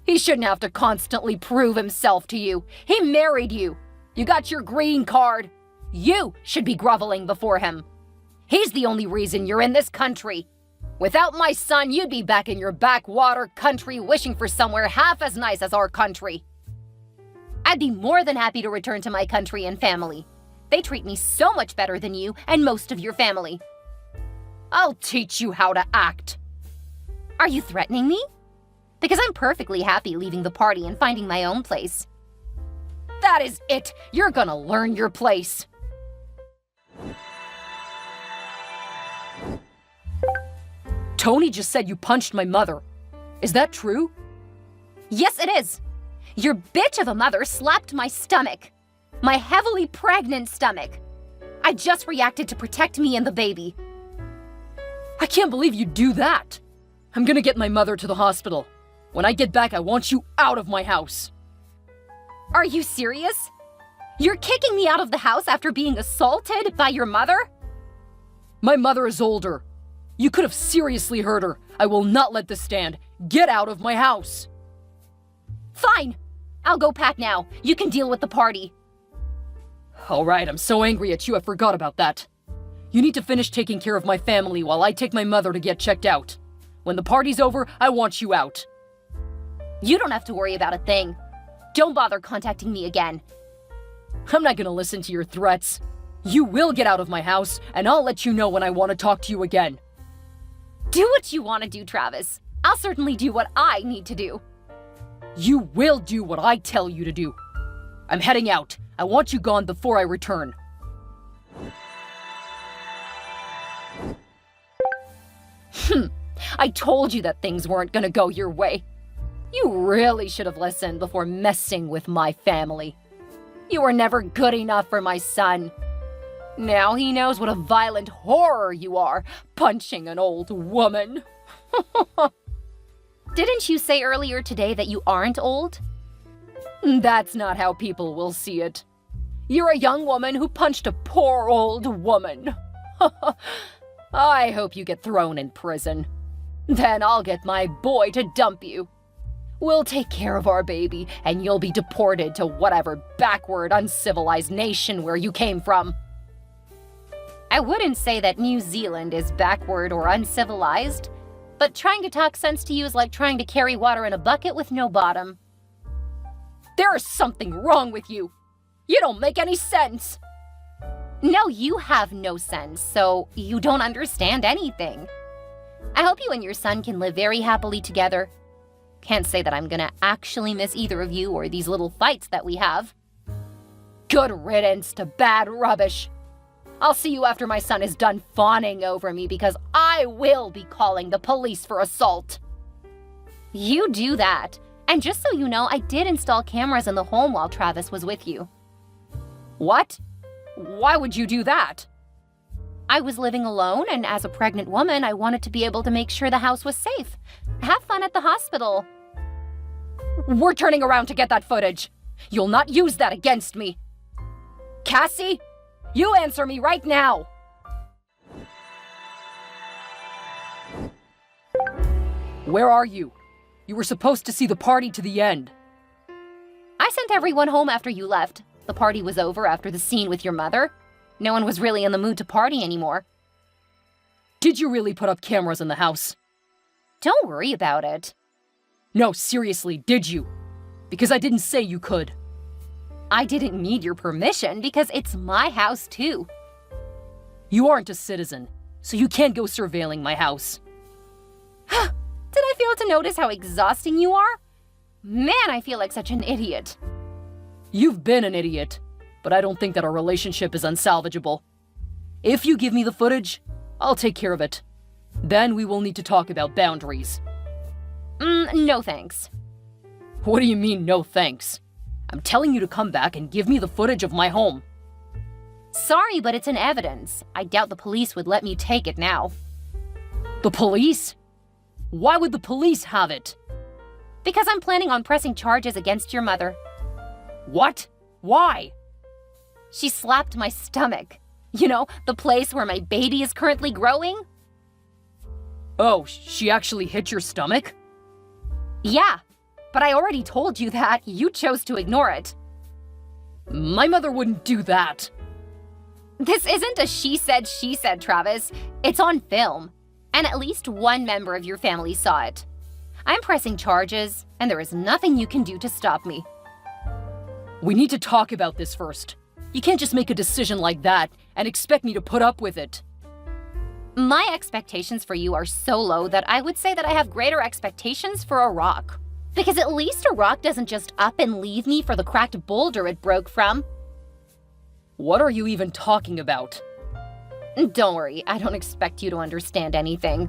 B: He shouldn't have to constantly prove himself to you. He married you. You got your green card. You should be groveling before him. He's the only reason you're in this country. Without my son, you'd be back in your backwater country wishing for somewhere half as nice as our country. I'd be more than happy to return to my country and family. They treat me so much better than you and most of your family. I'll teach you how to act. Are you threatening me? Because I'm perfectly happy leaving the party and finding my own place. That is it. You're gonna learn your place.
A: Tony just said you punched my mother. Is that true?
B: Yes, it is. Your bitch of a mother slapped my stomach. My heavily pregnant stomach. I just reacted to protect me and the baby.
A: I can't believe you'd do that. I'm gonna get my mother to the hospital. When I get back, I want you out of my house.
B: Are you serious? You're kicking me out of the house after being assaulted by your mother?
A: My mother is older. You could have seriously hurt her. I will not let this stand. Get out of my house.
B: Fine. I'll go pack now. You can deal with the party.
A: All right, I'm so angry at you I forgot about that. You need to finish taking care of my family while I take my mother to get checked out. When the party's over, I want you out.
B: You don't have to worry about a thing. Don't bother contacting me again.
A: I'm not gonna listen to your threats. You will get out of my house, and I'll let you know when I want to talk to you again.
B: Do what you want to do, Travis. I'll certainly do what I need to do.
A: You will do what I tell you to do. I'm heading out. I want you gone before I return.
B: I told you that things weren't gonna go your way. You really should have listened before messing with my family. You were never good enough for my son. Now he knows what a violent horror you are, punching an old woman. Didn't you say earlier today that you aren't old? That's not how people will see it. You're a young woman who punched a poor old woman. I hope you get thrown in prison. Then I'll get my boy to dump you. We'll take care of our baby, and you'll be deported to whatever backward, uncivilized nation where you came from. I wouldn't say that New Zealand is backward or uncivilized, but trying to talk sense to you is like trying to carry water in a bucket with no bottom. There is something wrong with you. You don't make any sense. No, you have no sense, so you don't understand anything. I hope you and your son can live very happily together. Can't say that I'm gonna actually miss either of you or these little fights that we have. Good riddance to bad rubbish. I'll see you after my son is done fawning over me because I will be calling the police for assault. You do that. And just so you know, I did install cameras in the home while Travis was with you. What? Why would you do that? I was living alone, and as a pregnant woman, I wanted to be able to make sure the house was safe. Have fun at the hospital.
A: We're turning around to get that footage. You'll not use that against me. Cassie, you answer me right now. Where are you? You were supposed to see the party to the end.
B: I sent everyone home after you left. The party was over after the scene with your mother. No one was really in the mood to party anymore.
A: Did you really put up cameras in the house?
B: Don't worry about it.
A: No, seriously, did you? Because I didn't say you could.
B: I didn't need your permission because it's my house too.
A: You aren't a citizen, so you can't go surveilling my house.
B: Did I fail to notice how exhausting you are? Man, I feel like such an idiot.
A: You've been an idiot, but I don't think that our relationship is unsalvageable. If you give me the footage, I'll take care of it. Then we will need to talk about boundaries.
B: No thanks.
A: What do you mean, no thanks? I'm telling you to come back and give me the footage of my home.
B: Sorry, but it's in evidence. I doubt the police would let me take it now.
A: The police? Why would the police have it?
B: Because I'm planning on pressing charges against your mother.
A: What? Why?
B: She slapped my stomach. You know, the place where my baby is currently growing?
A: Oh, she actually hit your stomach?
B: Yeah, but I already told you that. You chose to ignore it.
A: My mother wouldn't do that.
B: This isn't a she said, Travis. It's on film. And at least one member of your family saw it. I'm pressing charges, and there is nothing you can do to stop me.
A: We need to talk about this first. You can't just make a decision like that and expect me to put up with it.
B: My expectations for you are so low that I would say that I have greater expectations for a rock. Because at least a rock doesn't just up and leave me for the cracked boulder it broke from.
A: What are you even talking about?
B: Don't worry, I don't expect you to understand anything.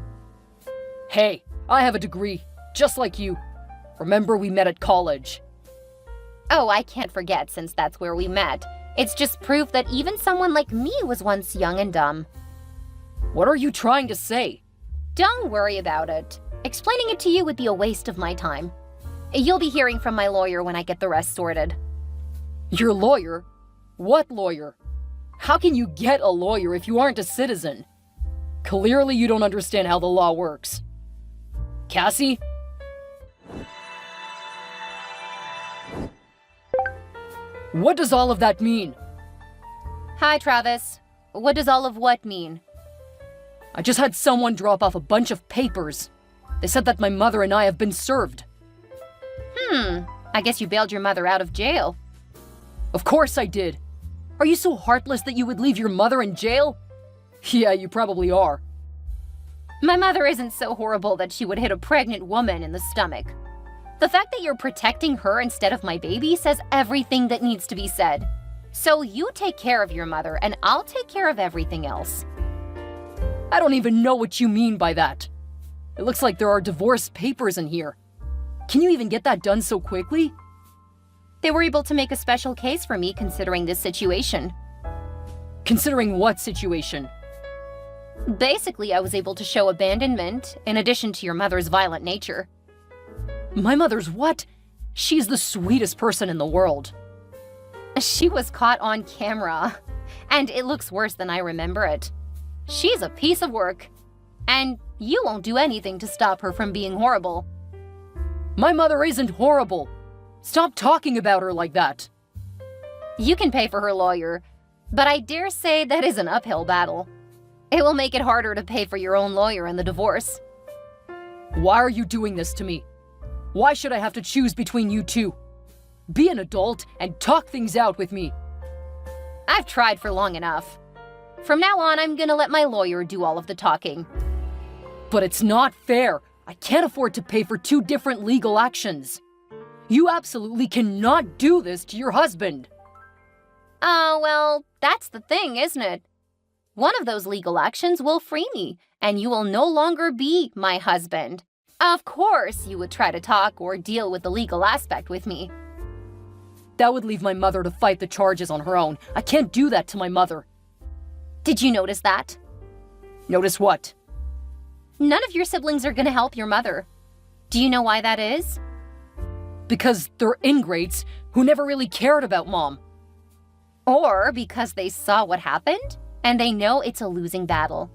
A: Hey, I have a degree, just like you. Remember we met at college.
B: Oh, I can't forget since that's where we met. It's just proof that even someone like me was once young and dumb.
A: What are you trying to say?
B: Don't worry about it. Explaining it to you would be a waste of my time. You'll be hearing from my lawyer when I get the rest sorted.
A: Your lawyer? What lawyer? How can you get a lawyer if you aren't a citizen? Clearly you don't understand how the law works. Cassie? What does all of that mean?
B: Hi, Travis. What does all of what mean?
A: I just had someone drop off a bunch of papers. They said that my mother and I have been served.
B: I guess you bailed your mother out of jail.
A: Of course I did. Are you so heartless that you would leave your mother in jail? Yeah, you probably are.
B: My mother isn't so horrible that she would hit a pregnant woman in the stomach. The fact that you're protecting her instead of my baby says everything that needs to be said. So you take care of your mother and I'll take care of everything else.
A: I don't even know what you mean by that. It looks like there are divorce papers in here. Can you even get that done so quickly?
B: They were able to make a special case for me considering this situation.
A: Considering what situation?
B: Basically, I was able to show abandonment in addition to your mother's violent nature.
A: My mother's what? She's the sweetest person in the world.
B: She was caught on camera, and it looks worse than I remember it. She's a piece of work, and you won't do anything to stop her from being horrible.
A: My mother isn't horrible. Stop talking about her like that.
B: You can pay for her lawyer, but I dare say that is an uphill battle. It will make it harder to pay for your own lawyer in the divorce.
A: Why are you doing this to me? Why should I have to choose between you two? Be an adult and talk things out with me.
B: I've tried for long enough. From now on, I'm gonna let my lawyer do all of the talking.
A: But it's not fair. I can't afford to pay for two different legal actions. You absolutely cannot do this to your husband.
B: Well, that's the thing, isn't it? One of those legal actions will free me, and you will no longer be my husband. Of course, you would try to talk or deal with the legal aspect with me.
A: That would leave my mother to fight the charges on her own. I can't do that to my mother.
B: Did you notice that?
A: Notice what?
B: None of your siblings are gonna help your mother. Do you know why that is?
A: Because they're ingrates who never really cared about Mom.
B: Or because they saw what happened and they know it's a losing battle.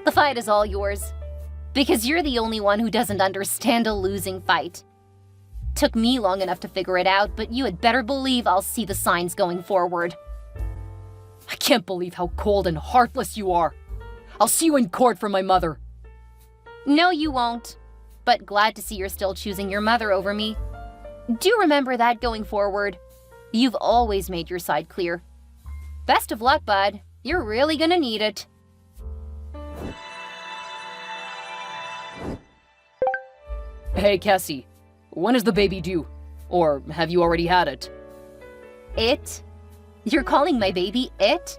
B: The fight is all yours. Because you're the only one who doesn't understand a losing fight. Took me long enough to figure it out, but you had better believe I'll see the signs going forward.
A: I can't believe how cold and heartless you are. I'll see you in court for my mother.
B: No, you won't. But glad to see you're still choosing your mother over me. Do remember that going forward. You've always made your side clear. Best of luck, bud. You're really gonna need it.
A: Hey, Cassie. When is the baby due? Or have you already had it?
B: It? You're calling my baby it?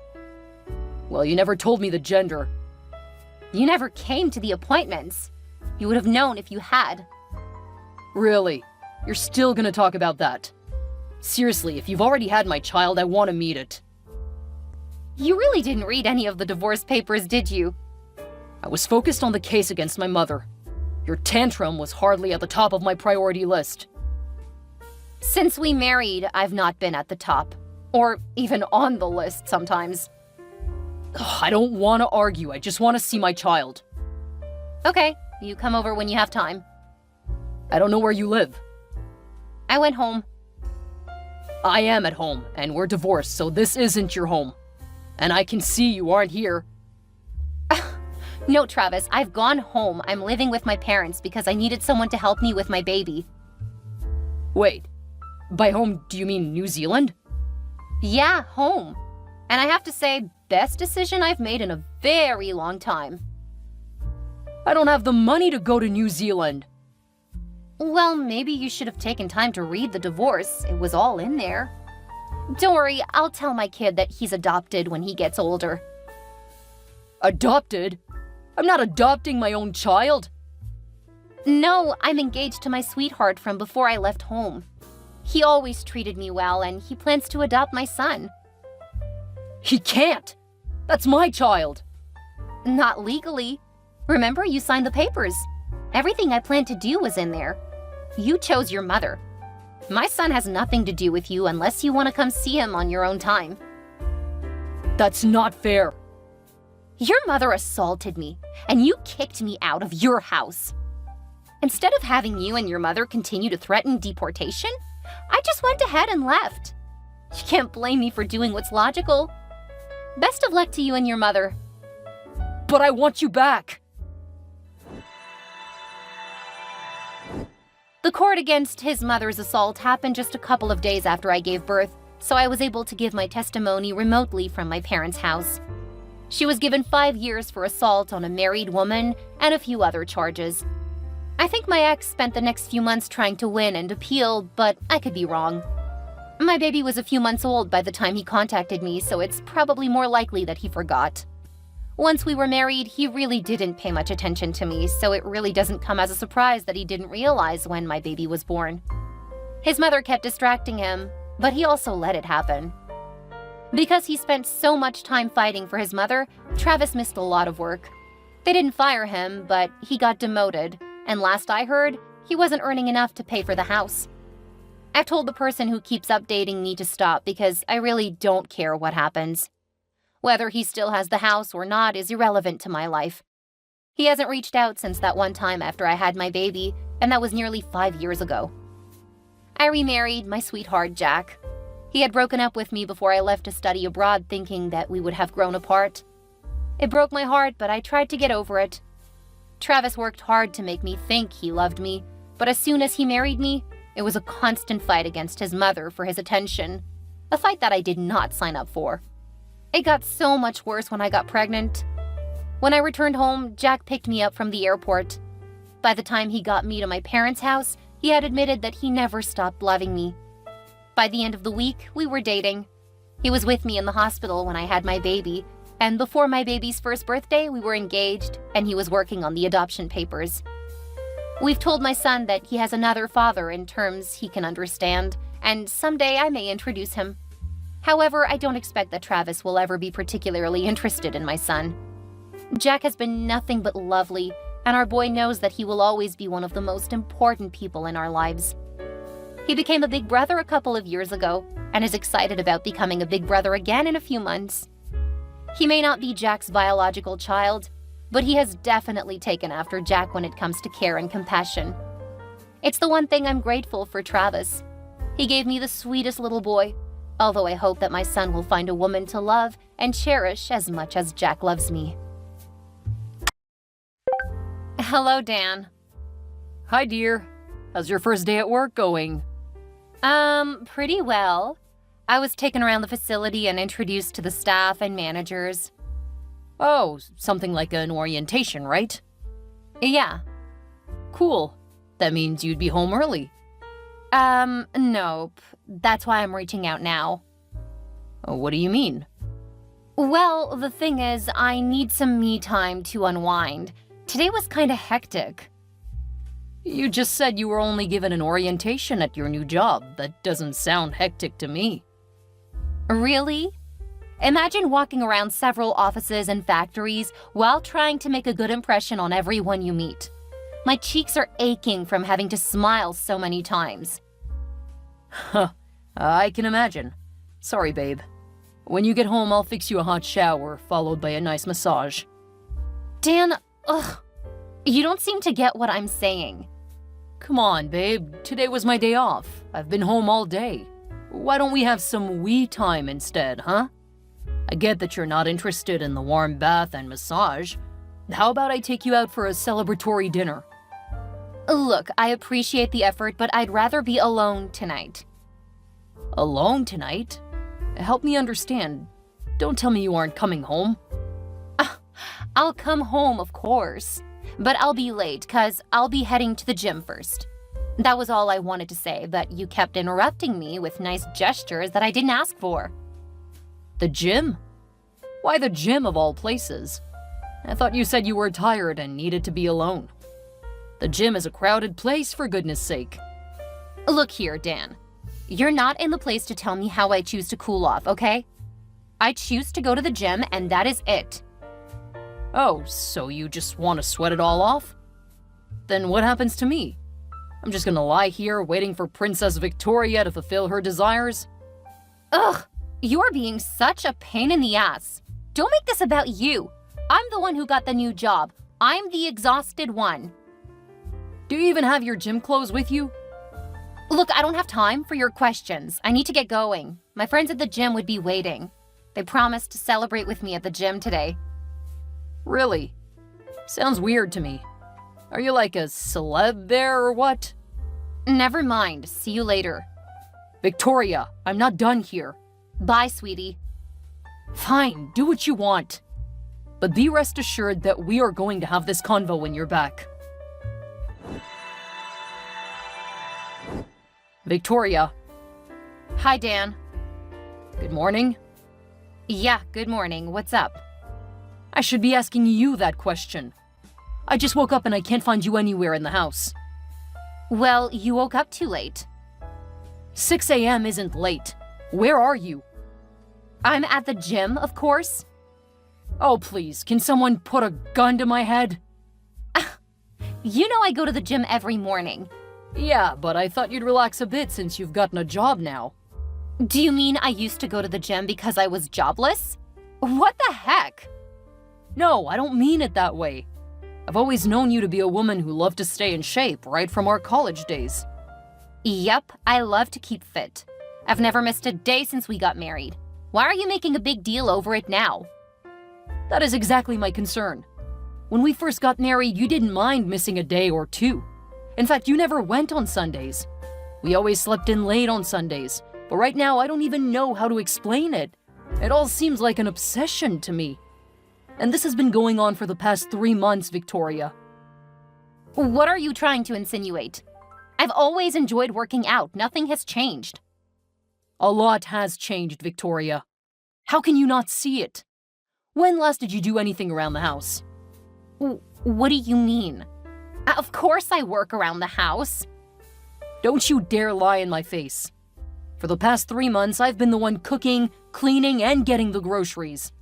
A: Well, you never told me the gender.
B: You never came to the appointments. You would have known if you had.
A: Really? You're still gonna talk about that? Seriously, if you've already had my child, I want to meet it.
B: You really didn't read any of the divorce papers, did you?
A: I was focused on the case against my mother. Your tantrum was hardly at the top of my priority list.
B: Since we married, I've not been at the top. Or even on the list sometimes.
A: Ugh, I don't want to argue, I just want to see my child.
B: Okay, you come over when you have time.
A: I don't know where you live.
B: I went home.
A: I am at home, and we're divorced, so this isn't your home. And I can see you aren't here.
B: No, Travis, I've gone home. I'm living with my parents because I needed someone to help me with my baby.
A: Wait, by home, do you mean New Zealand?
B: Yeah, home. And I have to say, best decision I've made in a very long time.
A: I don't have the money to go to New Zealand.
B: Well, maybe you should have taken time to read the divorce. It was all in there. Don't worry, I'll tell my kid that he's adopted when he gets older.
A: Adopted? I'm not adopting my own child.
B: No, I'm engaged to my sweetheart from before I left home. He always treated me well, and he plans to adopt my son.
A: He can't. That's my child.
B: Not legally. Remember, you signed the papers. Everything I planned to do was in there. You chose your mother. My son has nothing to do with you unless you want to come see him on your own time.
A: That's not fair.
B: Your mother assaulted me, and you kicked me out of your house. Instead of having you and your mother continue to threaten deportation, I just went ahead and left. You can't blame me for doing what's logical. Best of luck to you and your mother.
A: But I want you back.
B: The court against his mother's assault happened just a couple of days after I gave birth, so I was able to give my testimony remotely from my parents' house. She was given 5 years for assault on a married woman and a few other charges. I think my ex spent the next few months trying to win and appeal, but I could be wrong. My baby was a few months old by the time he contacted me, so it's probably more likely that he forgot. Once we were married, he really didn't pay much attention to me, so it really doesn't come as a surprise that he didn't realize when my baby was born. His mother kept distracting him, but he also let it happen. Because he spent so much time fighting for his mother, Travis missed a lot of work. They didn't fire him, but he got demoted, and last I heard, he wasn't earning enough to pay for the house. I've told the person who keeps updating me to stop because I really don't care what happens. Whether he still has the house or not is irrelevant to my life. He hasn't reached out since that one time after I had my baby, and that was nearly 5 years ago. I remarried my sweetheart, Jack. He had broken up with me before I left to study abroad, thinking that we would have grown apart. It broke my heart, but I tried to get over it. Travis worked hard to make me think he loved me, but as soon as he married me, it was a constant fight against his mother for his attention, a fight that I did not sign up for. It got so much worse when I got pregnant. When I returned home, Jack picked me up from the airport. By the time he got me to my parents' house, he had admitted that he never stopped loving me. By the end of the week, we were dating. He was with me in the hospital when I had my baby, and before my baby's first birthday, we were engaged, and he was working on the adoption papers. We've told my son that he has another father in terms he can understand, and someday I may introduce him. However, I don't expect that Travis will ever be particularly interested in my son. Jack has been nothing but lovely, and our boy knows that he will always be one of the most important people in our lives. He became a big brother a couple of years ago and is excited about becoming a big brother again in a few months. He may not be Jack's biological child, but he has definitely taken after Jack when it comes to care and compassion. It's the one thing I'm grateful for Travis. He gave me the sweetest little boy, although I hope that my son will find a woman to love and cherish as much as Jack loves me. Hello, Dan.
A: Hi, dear. How's your first day at work going?
B: Pretty well. I was taken around the facility and introduced to the staff and managers.
A: Oh, something like an orientation, right?
B: Yeah.
A: Cool. That means you'd be home early.
B: Nope. That's why I'm reaching out now.
A: Oh, what do you mean?
B: Well, the thing is, I need some me time to unwind. Today was kinda hectic.
A: You just said you were only given an orientation at your new job. That doesn't sound hectic to me.
B: Really? Imagine walking around several offices and factories while trying to make a good impression on everyone you meet. My cheeks are aching from having to smile so many times.
A: Huh, I can imagine. Sorry, babe. When you get home, I'll fix you a hot shower, followed by a nice massage.
B: Dan, ugh. You don't seem to get what I'm saying.
A: Come on, babe. Today was my day off. I've been home all day. Why don't we have some we time instead, huh? I get that you're not interested in the warm bath and massage. How about I take you out for a celebratory dinner?
B: Look, I appreciate the effort, but I'd rather be alone tonight.
A: Alone tonight? Help me understand. Don't tell me you aren't coming home.
B: I'll come home, of course. But I'll be late, 'cause I'll be heading to the gym first. That was all I wanted to say, but you kept interrupting me with nice gestures that I didn't ask for.
A: The gym? Why the gym of all places? I thought you said you were tired and needed to be alone. The gym is a crowded place, for goodness sake.
B: Look here, Dan. You're not in the place to tell me how I choose to cool off, okay? I choose to go to the gym, and that is it.
A: Oh, so you just want to sweat it all off? Then what happens to me? I'm just gonna lie here waiting for Princess Victoria to fulfill her desires?
B: Ugh, you're being such a pain in the ass. Don't make this about you. I'm the one who got the new job. I'm the exhausted one.
A: Do you even have your gym clothes with you?
B: Look, I don't have time for your questions. I need to get going. My friends at the gym would be waiting. They promised to celebrate with me at the gym today.
A: Really? Sounds weird to me. Are you like a celeb there or what?
B: Never mind. See you later.
A: Victoria, I'm not done here.
B: Bye, sweetie.
A: Fine, do what you want. But be rest assured that we are going to have this convo when you're back. Victoria.
B: Hi, Dan.
A: Good morning.
B: Yeah, good morning. What's up?
A: I should be asking you that question. I just woke up and I can't find you anywhere in the house.
B: Well, you woke up too late.
A: 6 a.m. isn't late. Where are you?
B: I'm at the gym, of course.
A: Oh, please, can someone put a gun to my head?
B: You know I go to the gym every morning.
A: Yeah, but I thought you'd relax a bit since you've gotten a job now.
B: Do you mean I used to go to the gym because I was jobless? What the heck?
A: No, I don't mean it that way. I've always known you to be a woman who loved to stay in shape right from our college days.
B: Yep, I love to keep fit. I've never missed a day since we got married. Why are you making a big deal over it now?
A: That is exactly my concern. When we first got married, you didn't mind missing a day or two. In fact, you never went on Sundays. We always slept in late on Sundays, but right now I don't even know how to explain it. It all seems like an obsession to me. And this has been going on for the past 3 months, Victoria.
B: What are you trying to insinuate? I've always enjoyed working out. Nothing has changed.
A: A lot has changed, Victoria. How can you not see it? When last did you do anything around the house?
B: What do you mean? Of course I work around the house.
A: Don't you dare lie in my face. For the past 3 months, I've been the one cooking, cleaning, and getting the groceries.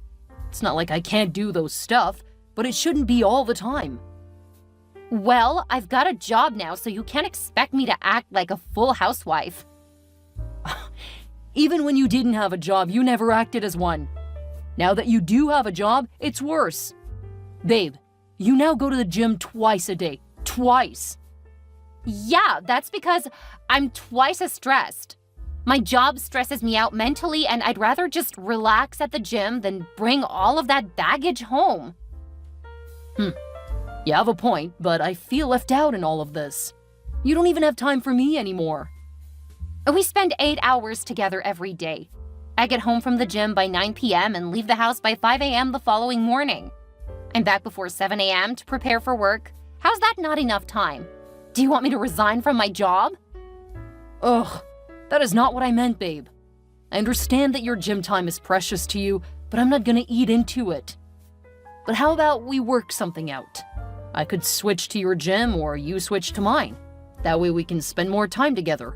A: It's not like I can't do those stuff, but it shouldn't be all the time.
B: Well, I've got a job now, so you can't expect me to act like a full housewife.
A: Even when you didn't have a job, you never acted as one. Now that you do have a job, it's worse. Babe, you now go to the gym twice a day. Twice.
B: Yeah, that's because I'm twice as stressed. My job stresses me out mentally, and I'd rather just relax at the gym than bring all of that baggage home.
A: You have a point, but I feel left out in all of this. You don't even have time for me anymore.
B: We spend 8 hours together every day. I get home from the gym by 9 p.m. and leave the house by 5 a.m. the following morning. I'm back before 7 a.m. to prepare for work. How's that not enough time? Do you want me to resign from my job?
A: Ugh, that is not what I meant, babe. I understand that your gym time is precious to you, but I'm not gonna eat into it. But how about we work something out? I could switch to your gym or you switch to mine. That way we can spend more time together.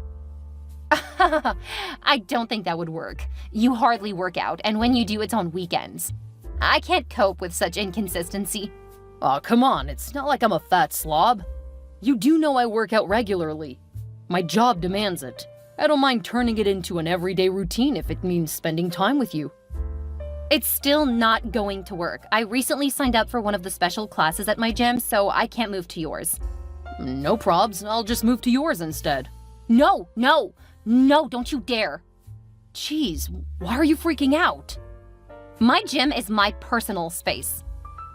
B: I don't think that would work. You hardly work out, and when you do, it's on weekends. I can't cope with such inconsistency.
A: Aw, come on, it's not like I'm a fat slob. You do know I work out regularly. My job demands it. I don't mind turning it into an everyday routine if it means spending time with you.
B: It's still not going to work. I recently signed up for one of the special classes at my gym, so I can't move to yours.
A: No probs, I'll just move to yours instead.
B: No, don't you dare.
A: Jeez, why are you freaking out?
B: My gym is my personal space.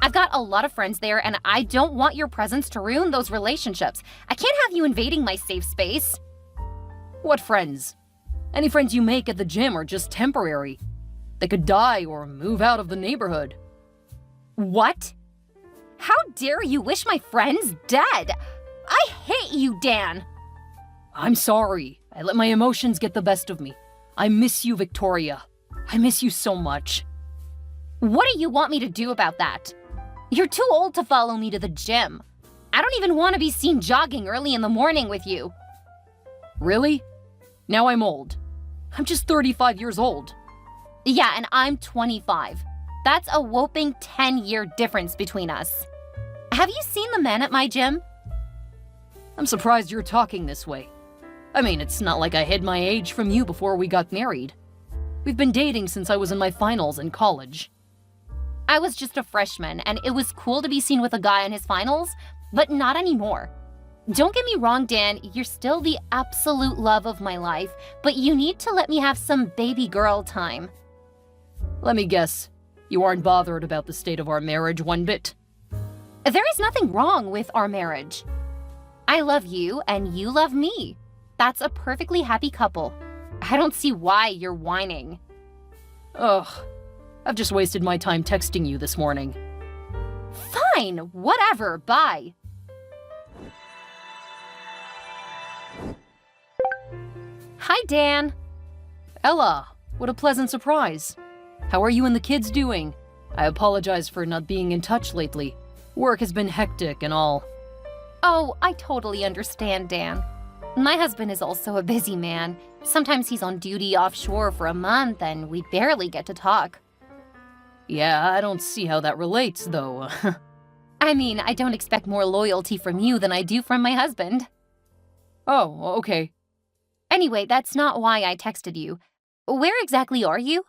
B: I've got a lot of friends there, and I don't want your presence to ruin those relationships. I can't have you invading my safe space.
A: What friends? Any friends you make at the gym are just temporary. They could die or move out of the neighborhood.
B: What? How dare you wish my friends dead? I hate you, Dan.
A: I'm sorry. I let my emotions get the best of me. I miss you, Victoria. I miss you so much.
B: What do you want me to do about that? You're too old to follow me to the gym. I don't even want to be seen jogging early in the morning with you.
A: Really? Now I'm old. I'm just 35 years old.
B: Yeah, and I'm 25. That's a whopping 10-year difference between us. Have you seen the men at my gym?
A: I'm surprised you're talking this way. I mean, it's not like I hid my age from you before we got married. We've been dating since I was in my finals in college.
B: I was just a freshman, and it was cool to be seen with a guy in his finals, but not anymore. Don't get me wrong, Dan, you're still the absolute love of my life, but you need to let me have some baby girl time.
A: Let me guess, you aren't bothered about the state of our marriage one bit.
B: There is nothing wrong with our marriage. I love you, and you love me. That's a perfectly happy couple. I don't see why you're whining.
A: Ugh, I've just wasted my time texting you this morning.
B: Fine, whatever, bye. Hi, Dan.
A: Ella, what a pleasant surprise. How are you and the kids doing? I apologize for not being in touch lately. Work has been hectic and all.
B: Oh, I totally understand, Dan. My husband is also a busy man. Sometimes he's on duty offshore for a month and we barely get to talk.
A: Yeah, I don't see how that relates, though.
B: I mean, I don't expect more loyalty from you than I do from my husband.
A: Oh, okay.
B: Anyway, that's not why I texted you. Where exactly are you?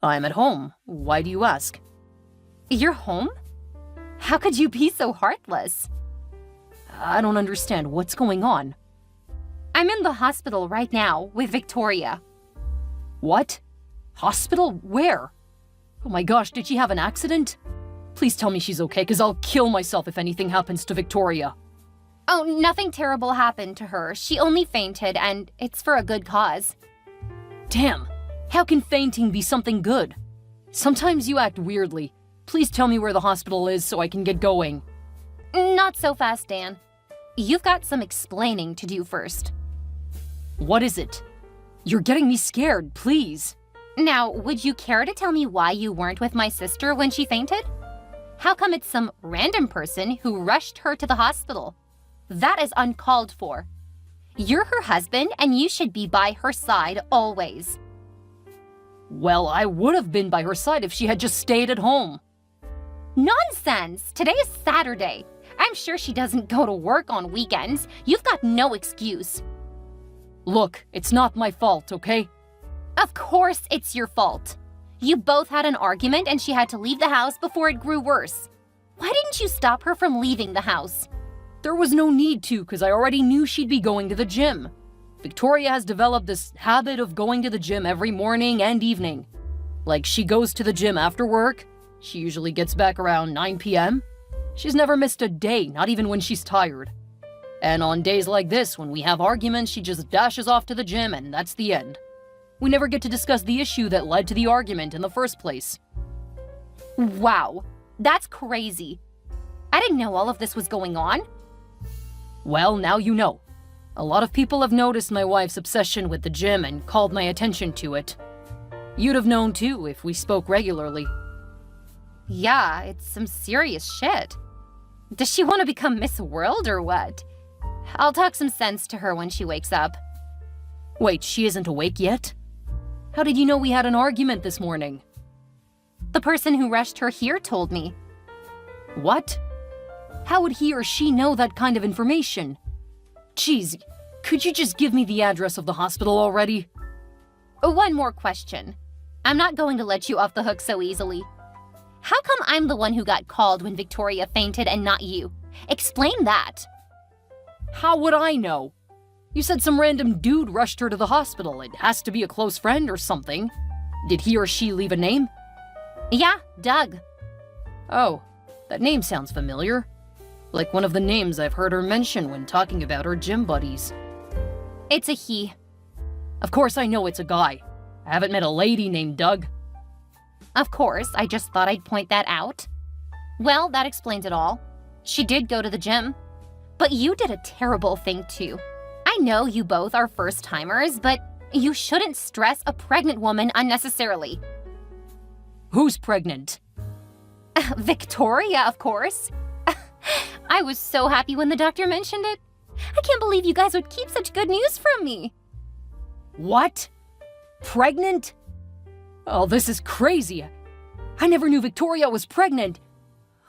A: I'm at home. Why do you ask?
B: You're home? How could you be so heartless?
A: I don't understand. What's going on?
B: I'm in the hospital right now with Victoria.
A: What? Hospital? Where? Oh my gosh, did she have an accident? Please tell me she's okay, because I'll kill myself if anything happens to Victoria.
B: Oh, nothing terrible happened to her. She only fainted, and it's for a good cause.
A: Damn, how can fainting be something good? Sometimes you act weirdly. Please tell me where the hospital is so I can get going.
B: Not so fast, Dan. You've got some explaining to do first.
A: What is it? You're getting me scared, please.
B: Now, would you care to tell me why you weren't with my sister when she fainted? How come it's some random person who rushed her to the hospital? That is uncalled for. You're her husband, and you should be by her side always.
A: Well, I would have been by her side if she had just stayed at home.
B: Nonsense! Today is Saturday. I'm sure she doesn't go to work on weekends. You've got no excuse.
A: Look, it's not my fault, okay?
B: Of course it's your fault. You both had an argument and she had to leave the house before it grew worse. Why didn't you stop her from leaving the house?
A: There was no need to, because I already knew she'd be going to the gym. Victoria has developed this habit of going to the gym every morning and evening. Like, she goes to the gym after work. She usually gets back around 9 p.m. She's never missed a day, not even when she's tired. And on days like this, when we have arguments, she just dashes off to the gym and that's the end. We never get to discuss the issue that led to the argument in the first place.
B: Wow, that's crazy. I didn't know all of this was going on.
A: Well, now you know. A lot of people have noticed my wife's obsession with the gym and called my attention to it. You'd have known too if we spoke regularly.
B: Yeah, it's some serious shit. Does she want to become Miss World or what? I'll talk some sense to her when she wakes up.
A: Wait, she isn't awake yet? How did you know we had an argument this morning?
B: The person who rushed her here told me.
A: What? How would he or she know that kind of information? Jeez, could you just give me the address of the hospital already?
B: One more question. I'm not going to let you off the hook so easily. How come I'm the one who got called when Victoria fainted and not you? Explain that.
A: How would I know? You said some random dude rushed her to the hospital. It has to be a close friend or something. Did he or she leave a name?
B: Yeah, Doug.
A: Oh, that name sounds familiar. Like one of the names I've heard her mention when talking about her gym buddies.
B: It's a he.
A: Of course I know it's a guy. I haven't met a lady named Doug.
B: Of course, I just thought I'd point that out. Well, that explains it all. She did go to the gym. But you did a terrible thing too. I know you both are first-timers, but you shouldn't stress a pregnant woman unnecessarily.
A: Who's pregnant?
B: Victoria, of course. I was so happy when the doctor mentioned it. I can't believe you guys would keep such good news from me.
A: What? Pregnant? Oh, this is crazy. I never knew Victoria was pregnant.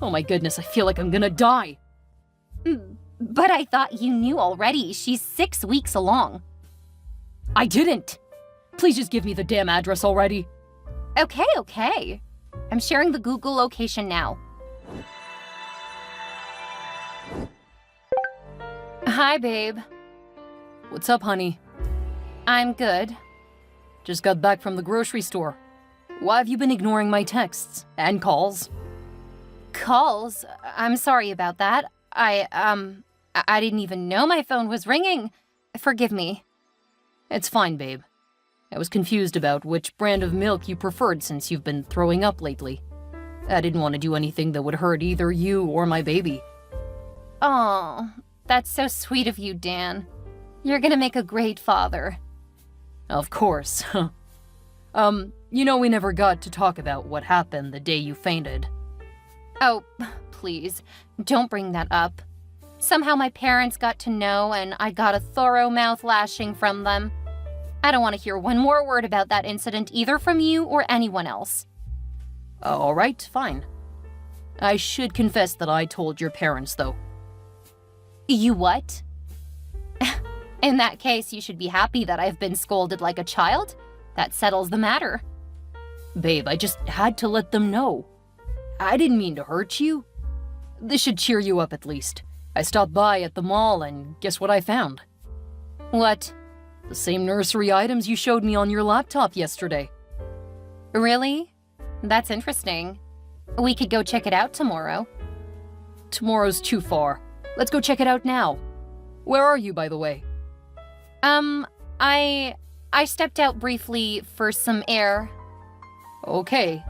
A: Oh my goodness, I feel like I'm gonna die.
B: But I thought you knew already. She's 6 weeks along.
A: I didn't. Please just give me the damn address already.
B: Okay. I'm sharing the Google location now. Hi, babe.
A: What's up, honey?
B: I'm good.
A: Just got back from the grocery store. Why have you been ignoring my texts and calls?
B: Calls? I'm sorry about that. I didn't even know my phone was ringing. Forgive me.
A: It's fine, babe. I was confused about which brand of milk you preferred since you've been throwing up lately. I didn't want to do anything that would hurt either you or my baby.
B: Oh, that's so sweet of you, Dan. You're gonna make a great father.
A: Of course. You know we never got to talk about what happened the day you fainted.
B: Oh, please, don't bring that up. Somehow my parents got to know and I got a thorough mouth lashing from them. I don't want to hear one more word about that incident either from you or anyone else.
A: All right, fine. I should confess that I told your parents, though.
B: You what? In that case, you should be happy that I've been scolded like a child. That settles the matter.
A: Babe, I just had to let them know. I didn't mean to hurt you. This should cheer you up at least. I stopped by at the mall and guess what I found?
B: What?
A: The same nursery items you showed me on your laptop yesterday.
B: Really? That's interesting. We could go check it out tomorrow.
A: Tomorrow's too far. Let's go check it out now. Where are you, by the way?
B: I stepped out briefly for some air.
A: Okay.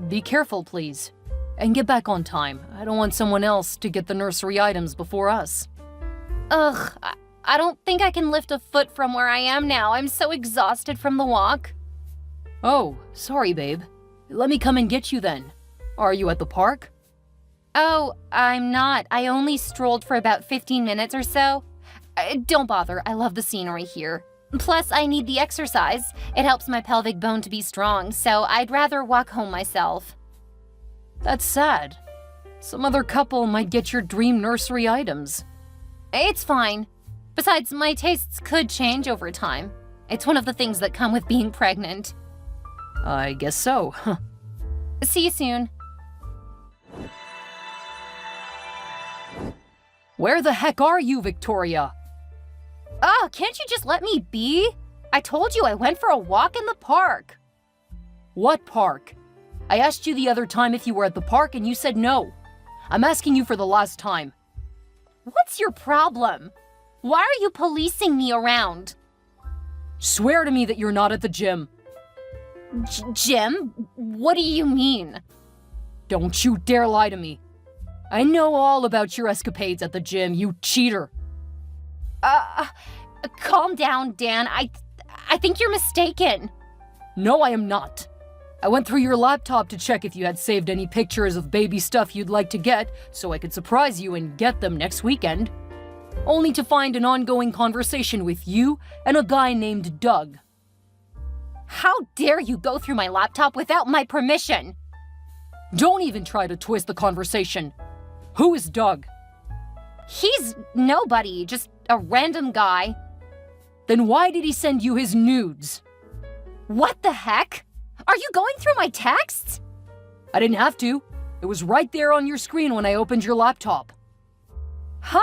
A: Be careful, please. And get back on time. I don't want someone else to get the nursery items before us.
B: Ugh, I don't think I can lift a foot from where I am now. I'm so exhausted from the walk.
A: Oh, sorry, babe. Let me come and get you then. Are you at the park?
B: Oh, I'm not. I only strolled for about 15 minutes or so. Don't bother. I love the scenery here. Plus, I need the exercise. It helps my pelvic bone to be strong, so I'd rather walk home myself.
A: That's sad. Some other couple might get your dream nursery items.
B: It's fine. Besides, my tastes could change over time. It's one of the things that come with being pregnant.
A: I guess so.
B: See you soon.
A: Where the heck are you, Victoria?
B: Oh, can't you just let me be? I told you I went for a walk in the park.
A: What park? I asked you the other time if you were at the park and you said no. I'm asking you for the last time.
B: What's your problem? Why are you policing me around?
A: Swear to me that you're not at the gym.
B: Gym? What do you mean?
A: Don't you dare lie to me. I know all about your escapades at the gym, you cheater.
B: Calm down, Dan. I think you're mistaken.
A: No, I am not. I went through your laptop to check if you had saved any pictures of baby stuff you'd like to get, so I could surprise you and get them next weekend. Only to find an ongoing conversation with you and a guy named Doug.
B: How dare you go through my laptop without my permission?
A: Don't even try to twist the conversation. Who is Doug?
B: He's nobody, just a random guy.
A: Then why did he send you his nudes?
B: What the heck? Are you going through my texts?
A: I didn't have to. It was right there on your screen when I opened your laptop.
B: Huh?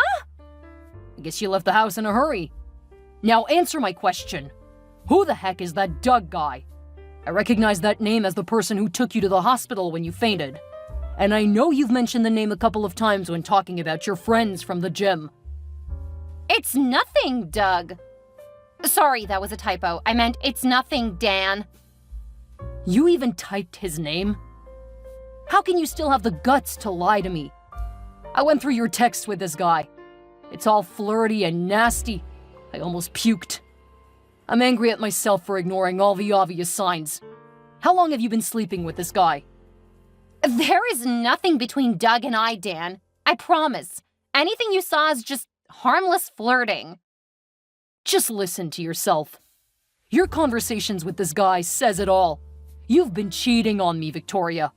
A: I guess you left the house in a hurry. Now answer my question. Who the heck is that Doug guy? I recognize that name as the person who took you to the hospital when you fainted. And I know you've mentioned the name a couple of times when talking about your friends from the gym.
B: It's nothing, Doug. Sorry, that was a typo. I meant it's nothing, Dan.
A: You even typed his name? How can you still have the guts to lie to me? I went through your texts with this guy. It's all flirty and nasty. I almost puked. I'm angry at myself for ignoring all the obvious signs. How long have you been sleeping with this guy?
B: There is nothing between Doug and I, Dan. I promise. Anything you saw is just harmless flirting.
A: Just listen to yourself. Your conversations with this guy says it all. You've been cheating on me, Victoria.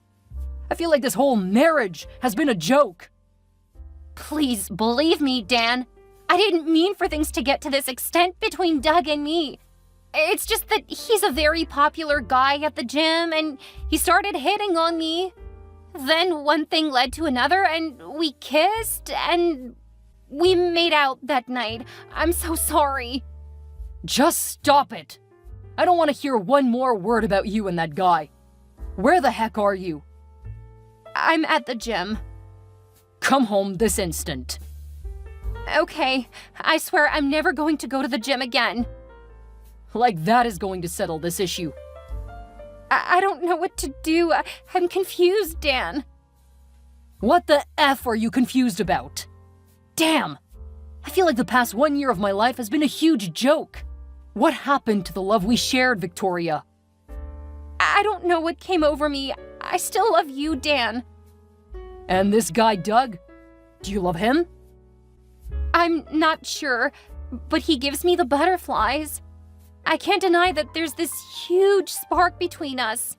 A: I feel like this whole marriage has been a joke.
B: Please believe me, Dan. I didn't mean for things to get to this extent between Doug and me. It's just that he's a very popular guy at the gym and he started hitting on me. Then one thing led to another and we kissed and we made out that night. I'm so sorry.
A: Just stop it. I don't want to hear one more word about you and that guy. Where the heck are you?
B: I'm at the gym.
A: Come home this instant.
B: Okay, I swear I'm never going to go to the gym again.
A: Like that is going to settle this issue.
B: I don't know what to do. I'm confused, Dan.
A: What the F are you confused about? Damn! I feel like the past 1 year of my life has been a huge joke. What happened to the love we shared, Victoria?
B: I don't know what came over me. I still love you, Dan.
A: And this guy, Doug? Do you love him?
B: I'm not sure, but he gives me the butterflies. I can't deny that there's this huge spark between us.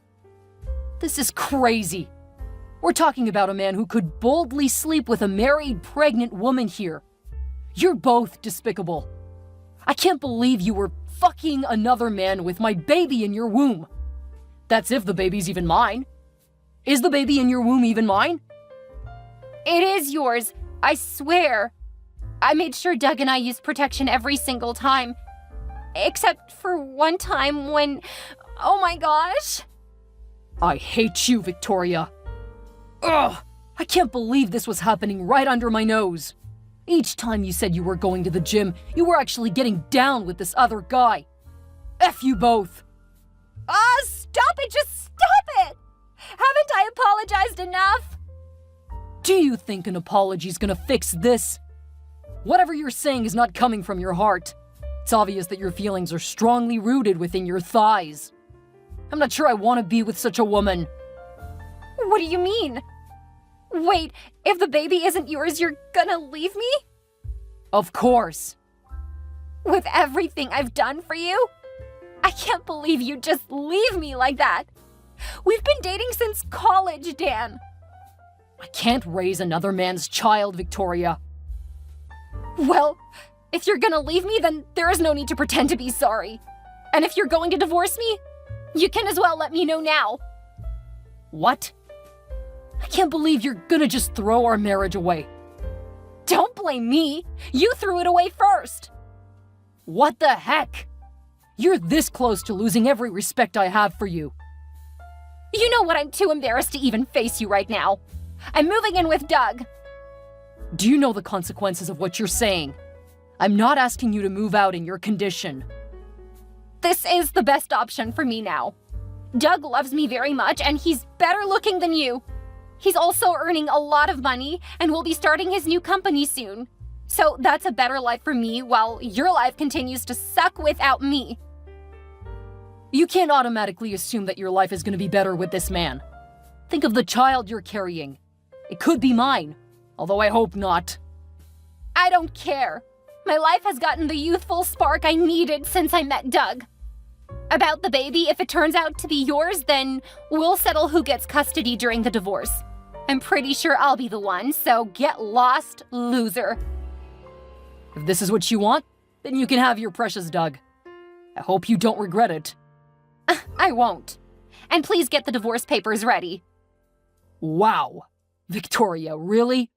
A: This is crazy. We're talking about a man who could boldly sleep with a married, pregnant woman here. You're both despicable. I can't believe you were fucking another man with my baby in your womb. That's if the baby's even mine. Is the baby in your womb even mine?
B: It is yours, I swear. I made sure Doug and I used protection every single time. Except for one time when... Oh my gosh!
A: I hate you, Victoria. Ugh! I can't believe this was happening right under my nose. Each time you said you were going to the gym, you were actually getting down with this other guy. F you both.
B: Stop it! Just stop it! Haven't I apologized enough?
A: Do you think an apology's gonna fix this? Whatever you're saying is not coming from your heart. It's obvious that your feelings are strongly rooted within your thighs. I'm not sure I want to be with such a woman.
B: What do you mean? Wait, if the baby isn't yours, you're gonna leave me?
A: Of course.
B: With everything I've done for you? I can't believe you just leave me like that. We've been dating since college, Dan.
A: I can't raise another man's child, Victoria.
B: Well, if you're gonna leave me, then there is no need to pretend to be sorry. And if you're going to divorce me, you can as well let me know now.
A: What? I can't believe you're gonna just throw our marriage away.
B: Don't blame me. You threw it away first.
A: What the heck? You're this close to losing every respect I have for you.
B: You know what? I'm too embarrassed to even face you right now. I'm moving in with Doug.
A: Do you know the consequences of what you're saying? I'm not asking you to move out in your condition.
B: This is the best option for me now. Doug loves me very much, and he's better looking than you. He's also earning a lot of money and will be starting his new company soon. So that's a better life for me while your life continues to suck without me.
A: You can't automatically assume that your life is going to be better with this man. Think of the child you're carrying. It could be mine, although I hope not.
B: I don't care. My life has gotten the youthful spark I needed since I met Doug. About the baby, if it turns out to be yours, then we'll settle who gets custody during the divorce. I'm pretty sure I'll be the one, so get lost, loser.
A: If this is what you want, then you can have your precious Doug. I hope you don't regret it.
B: I won't. And please get the divorce papers ready.
A: Wow. Victoria, really?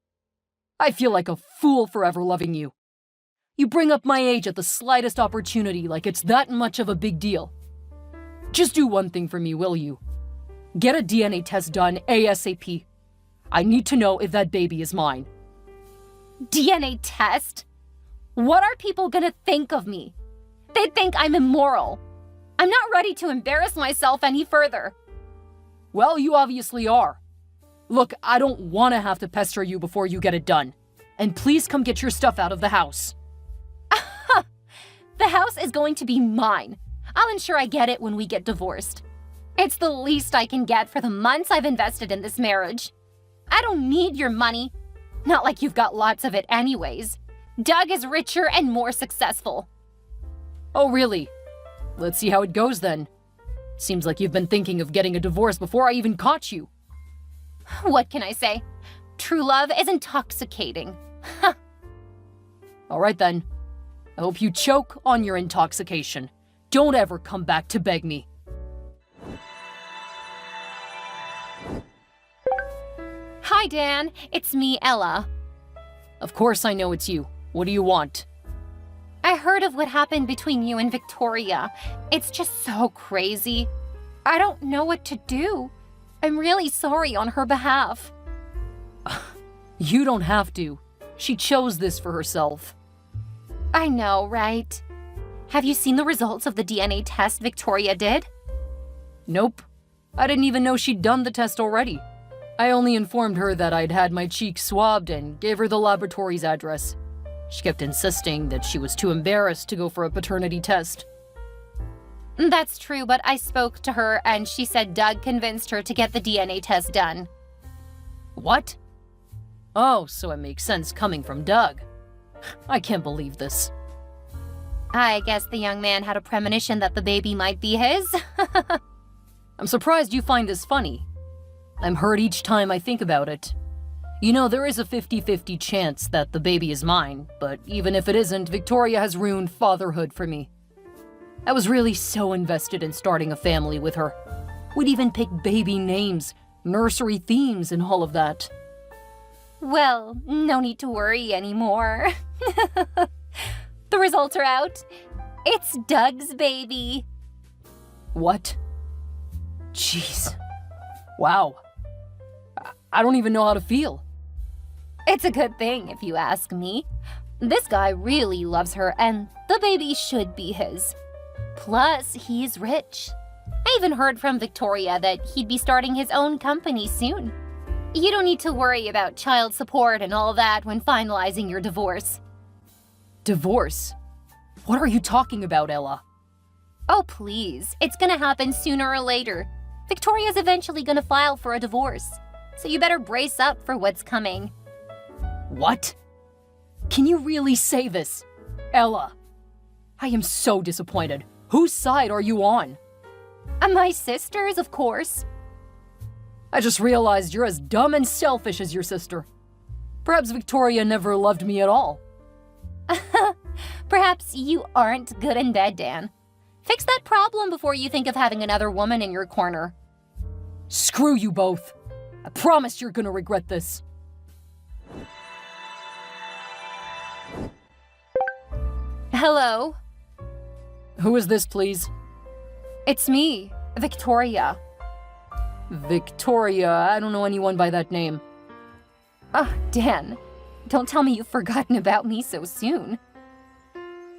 A: I feel like a fool for ever loving you. You bring up my age at the slightest opportunity like it's that much of a big deal. Just do one thing for me, will you? Get a DNA test done ASAP. I need to know if that baby is mine.
B: DNA test? What are people gonna think of me? They'd think I'm immoral. I'm not ready to embarrass myself any further.
A: Well, you obviously are. Look, I don't want to have to pester you before you get it done. And please come get your stuff out of the house.
B: The house is going to be mine. I'll ensure I get it when we get divorced. It's the least I can get for the months I've invested in this marriage. I don't need your money. Not like you've got lots of it anyways. Doug is richer and more successful.
A: Oh, really? Let's see how it goes then. Seems like you've been thinking of getting a divorce before I even caught you.
B: What can I say? True love is intoxicating.
A: All right then. I hope you choke on your intoxication. Don't ever come back to beg me.
B: Hi, Dan. It's me, Ella.
A: Of course I know it's you. What do you want?
B: I heard of what happened between you and Victoria. It's just so crazy. I don't know what to do. I'm really sorry on her behalf.
A: You don't have to. She chose this for herself.
B: I know, right? Have you seen the results of the DNA test Victoria did?
A: Nope. I didn't even know she'd done the test already. I only informed her that I'd had my cheeks swabbed and gave her the laboratory's address. She kept insisting that she was too embarrassed to go for a paternity test.
B: That's true, but I spoke to her and she said Doug convinced her to get the DNA test done.
A: What? Oh, so it makes sense coming from Doug. I can't believe this.
B: I guess the young man had a premonition that the baby might be his.
A: I'm surprised you find this funny. I'm hurt each time I think about it. You know, there is a 50-50 chance that the baby is mine, but even if it isn't, Victoria has ruined fatherhood for me. I was really so invested in starting a family with her. We'd even pick baby names, nursery themes, and all of that.
B: Well, no need to worry anymore. The results are out. It's Doug's baby.
A: What? Jeez. Wow. I don't even know how to feel.
B: It's a good thing, if you ask me. This guy really loves her, and the baby should be his. Plus, he's rich. I even heard from Victoria that he'd be starting his own company soon. You don't need to worry about child support and all that when finalizing your divorce.
A: Divorce? What are you talking about, Ella?
B: Oh, please. It's gonna happen sooner or later. Victoria's eventually gonna file for a divorce. So you better brace up for what's coming.
A: What? Can you really say this? Ella, I am so disappointed. Whose side are you on?
B: My sisters, of course.
A: I just realized you're as dumb and selfish as your sister. Perhaps Victoria never loved me at all.
B: Perhaps you aren't good in bed, Dan. Fix that problem before you think of having another woman in your corner.
A: Screw you both. I promise you're gonna regret this.
B: Hello?
A: Who is this, please?
B: It's me, Victoria.
A: Victoria, I don't know anyone by that name.
B: Oh, Dan. Don't tell me you've forgotten about me so soon.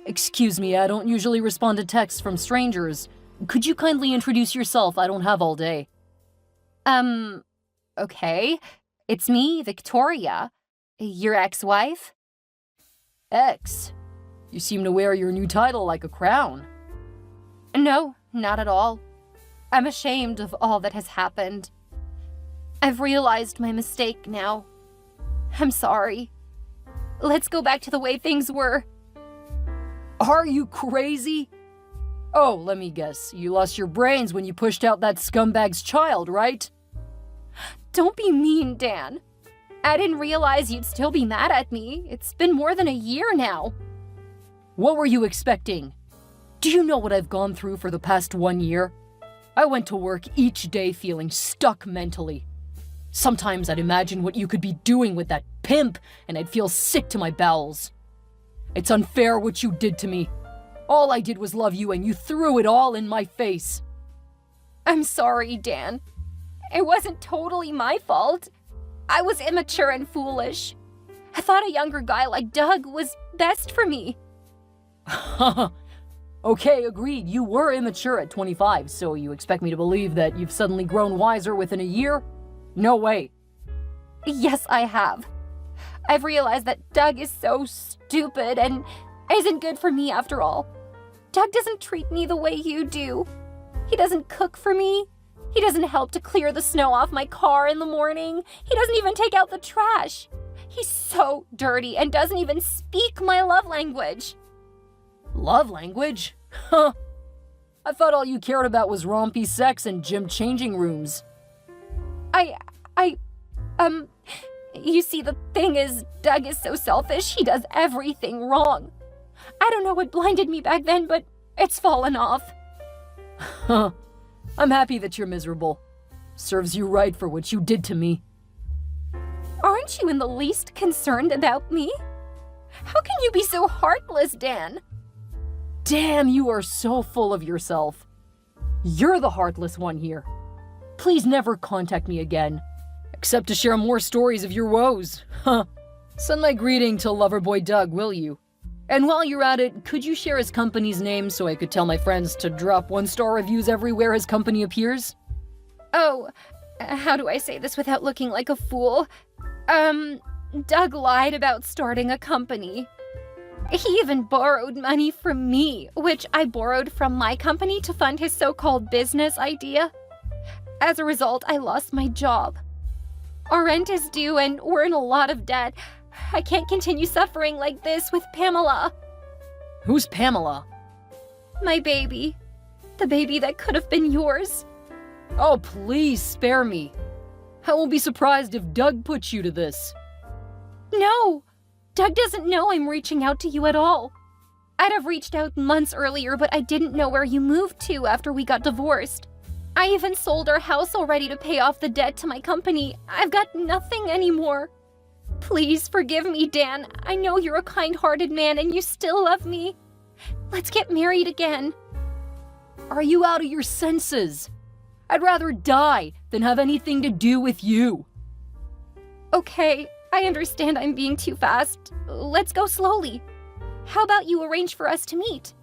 A: Excuse me, I don't usually respond to texts from strangers. Could you kindly introduce yourself? I don't have all day.
B: Okay. It's me, Victoria. Your ex-wife?
A: Ex? You seem to wear your new title like a crown.
B: No, not at all. I'm ashamed of all that has happened. I've realized my mistake now. I'm sorry. Let's go back to the way things were.
A: Are you crazy? Oh, let me guess. You lost your brains when you pushed out that scumbag's child, right?
B: Don't be mean, Dan. I didn't realize you'd still be mad at me. It's been more than a year now.
A: What were you expecting? Do you know what I've gone through for the past 1 year? I went to work each day feeling stuck mentally. Sometimes I'd imagine what you could be doing with that pimp, and I'd feel sick to my bowels. It's unfair what you did to me. All I did was love you, and you threw it all in my face.
B: I'm sorry, Dan. It wasn't totally my fault. I was immature and foolish. I thought a younger guy like Doug was best for me.
A: Okay, agreed. You were immature at 25, so you expect me to believe that you've suddenly grown wiser within a year? No way.
B: Yes, I have. I've realized that Doug is so stupid and isn't good for me after all. Doug doesn't treat me the way you do. He doesn't cook for me. He doesn't help to clear the snow off my car in the morning. He doesn't even take out the trash. He's so dirty and doesn't even speak my love language.
A: Love language? Huh. I thought all you cared about was rompy sex and gym changing rooms.
B: You see, the thing is, Doug is so selfish, he does everything wrong. I don't know what blinded me back then, but it's fallen off.
A: Huh. I'm happy that you're miserable. Serves you right for what you did to me.
B: Aren't you in the least concerned about me? How can you be so heartless, Dan?
A: Damn, you are so full of yourself. You're the heartless one here. Please never contact me again. Except to share more stories of your woes. Huh. Send my greeting to Loverboy Doug, will you? And while you're at it, could you share his company's name so I could tell my friends to drop 1-star reviews everywhere his company appears?
B: Oh, how do I say this without looking like a fool? Doug lied about starting a company. He even borrowed money from me, which I borrowed from my company to fund his so-called business idea. As a result, I lost my job. Our rent is due and we're in a lot of debt. I can't continue suffering like this with Pamela.
A: Who's Pamela?
B: My baby. The baby that could have been yours.
A: Oh, please spare me. I won't be surprised if Doug puts you to this.
B: No! Doug doesn't know I'm reaching out to you at all. I'd have reached out months earlier, but I didn't know where you moved to after we got divorced. I even sold our house already to pay off the debt to my company. I've got nothing anymore. Please forgive me, Dan. I know you're a kind-hearted man and you still love me. Let's get married again.
A: Are you out of your senses? I'd rather die than have anything to do with you.
B: Okay, I understand I'm being too fast. Let's go slowly. How about you arrange for us to meet?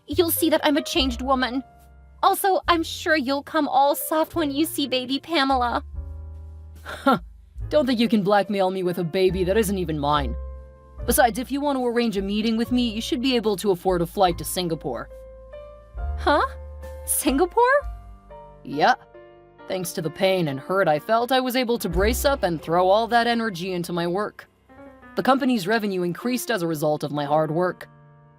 B: You'll see that I'm a changed woman. Also, I'm sure you'll come all soft when you see baby Pamela.
A: Huh. Don't think you can blackmail me with a baby that isn't even mine. Besides, if you want to arrange a meeting with me, you should be able to afford a flight to Singapore.
B: Huh? Singapore?
A: Yeah. Thanks to the pain and hurt I felt, I was able to brace up and throw all that energy into my work. The company's revenue increased as a result of my hard work.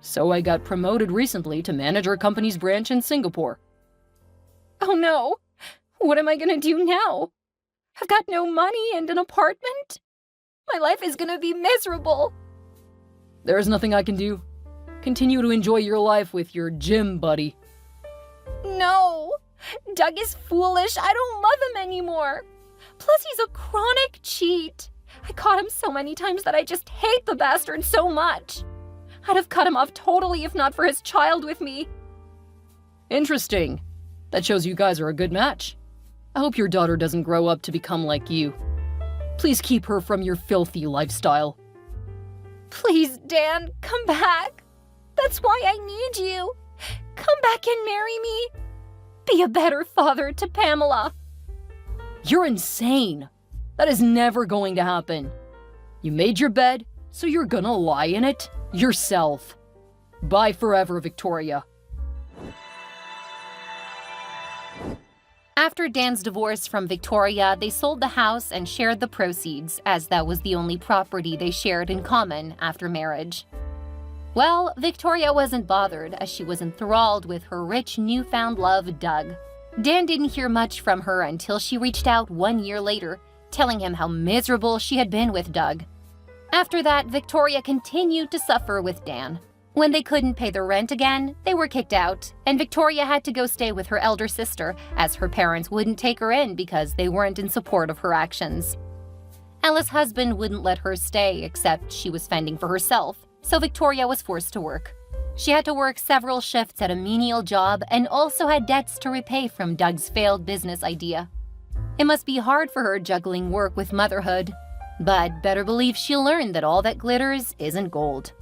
A: So I got promoted recently to manage our company's branch in Singapore.
B: Oh no! What am I gonna do now? I've got no money and an apartment. My life is gonna be miserable.
A: There's nothing I can do. Continue to enjoy your life with your gym buddy.
B: No, Doug is foolish. I don't love him anymore. Plus, he's a chronic cheat. I caught him so many times that I just hate the bastard so much. I'd have cut him off totally if not for his child with me.
A: Interesting. That shows you guys are a good match. I hope your daughter doesn't grow up to become like you. Please keep her from your filthy lifestyle.
B: Please, Dan, come back. That's why I need you. Come back and marry me. Be a better father to Pamela.
A: You're insane. That is never going to happen. You made your bed, so you're gonna lie in it yourself. Bye forever, Victoria.
B: After Dan's divorce from Victoria, they sold the house and shared the proceeds, as that was the only property they shared in common after marriage. Well, Victoria wasn't bothered, as she was enthralled with her rich newfound love, Doug. Dan didn't hear much from her until she reached out 1 year later, telling him how miserable she had been with Doug. After that, Victoria continued to suffer with Dan. When they couldn't pay their rent again, they were kicked out, and Victoria had to go stay with her elder sister, as her parents wouldn't take her in because they weren't in support of her actions. Ella's husband wouldn't let her stay, except she was fending for herself, so Victoria was forced to work. She had to work several shifts at a menial job and also had debts to repay from Doug's failed business idea. It must be hard for her juggling work with motherhood, but better believe she'll learn that all that glitters isn't gold.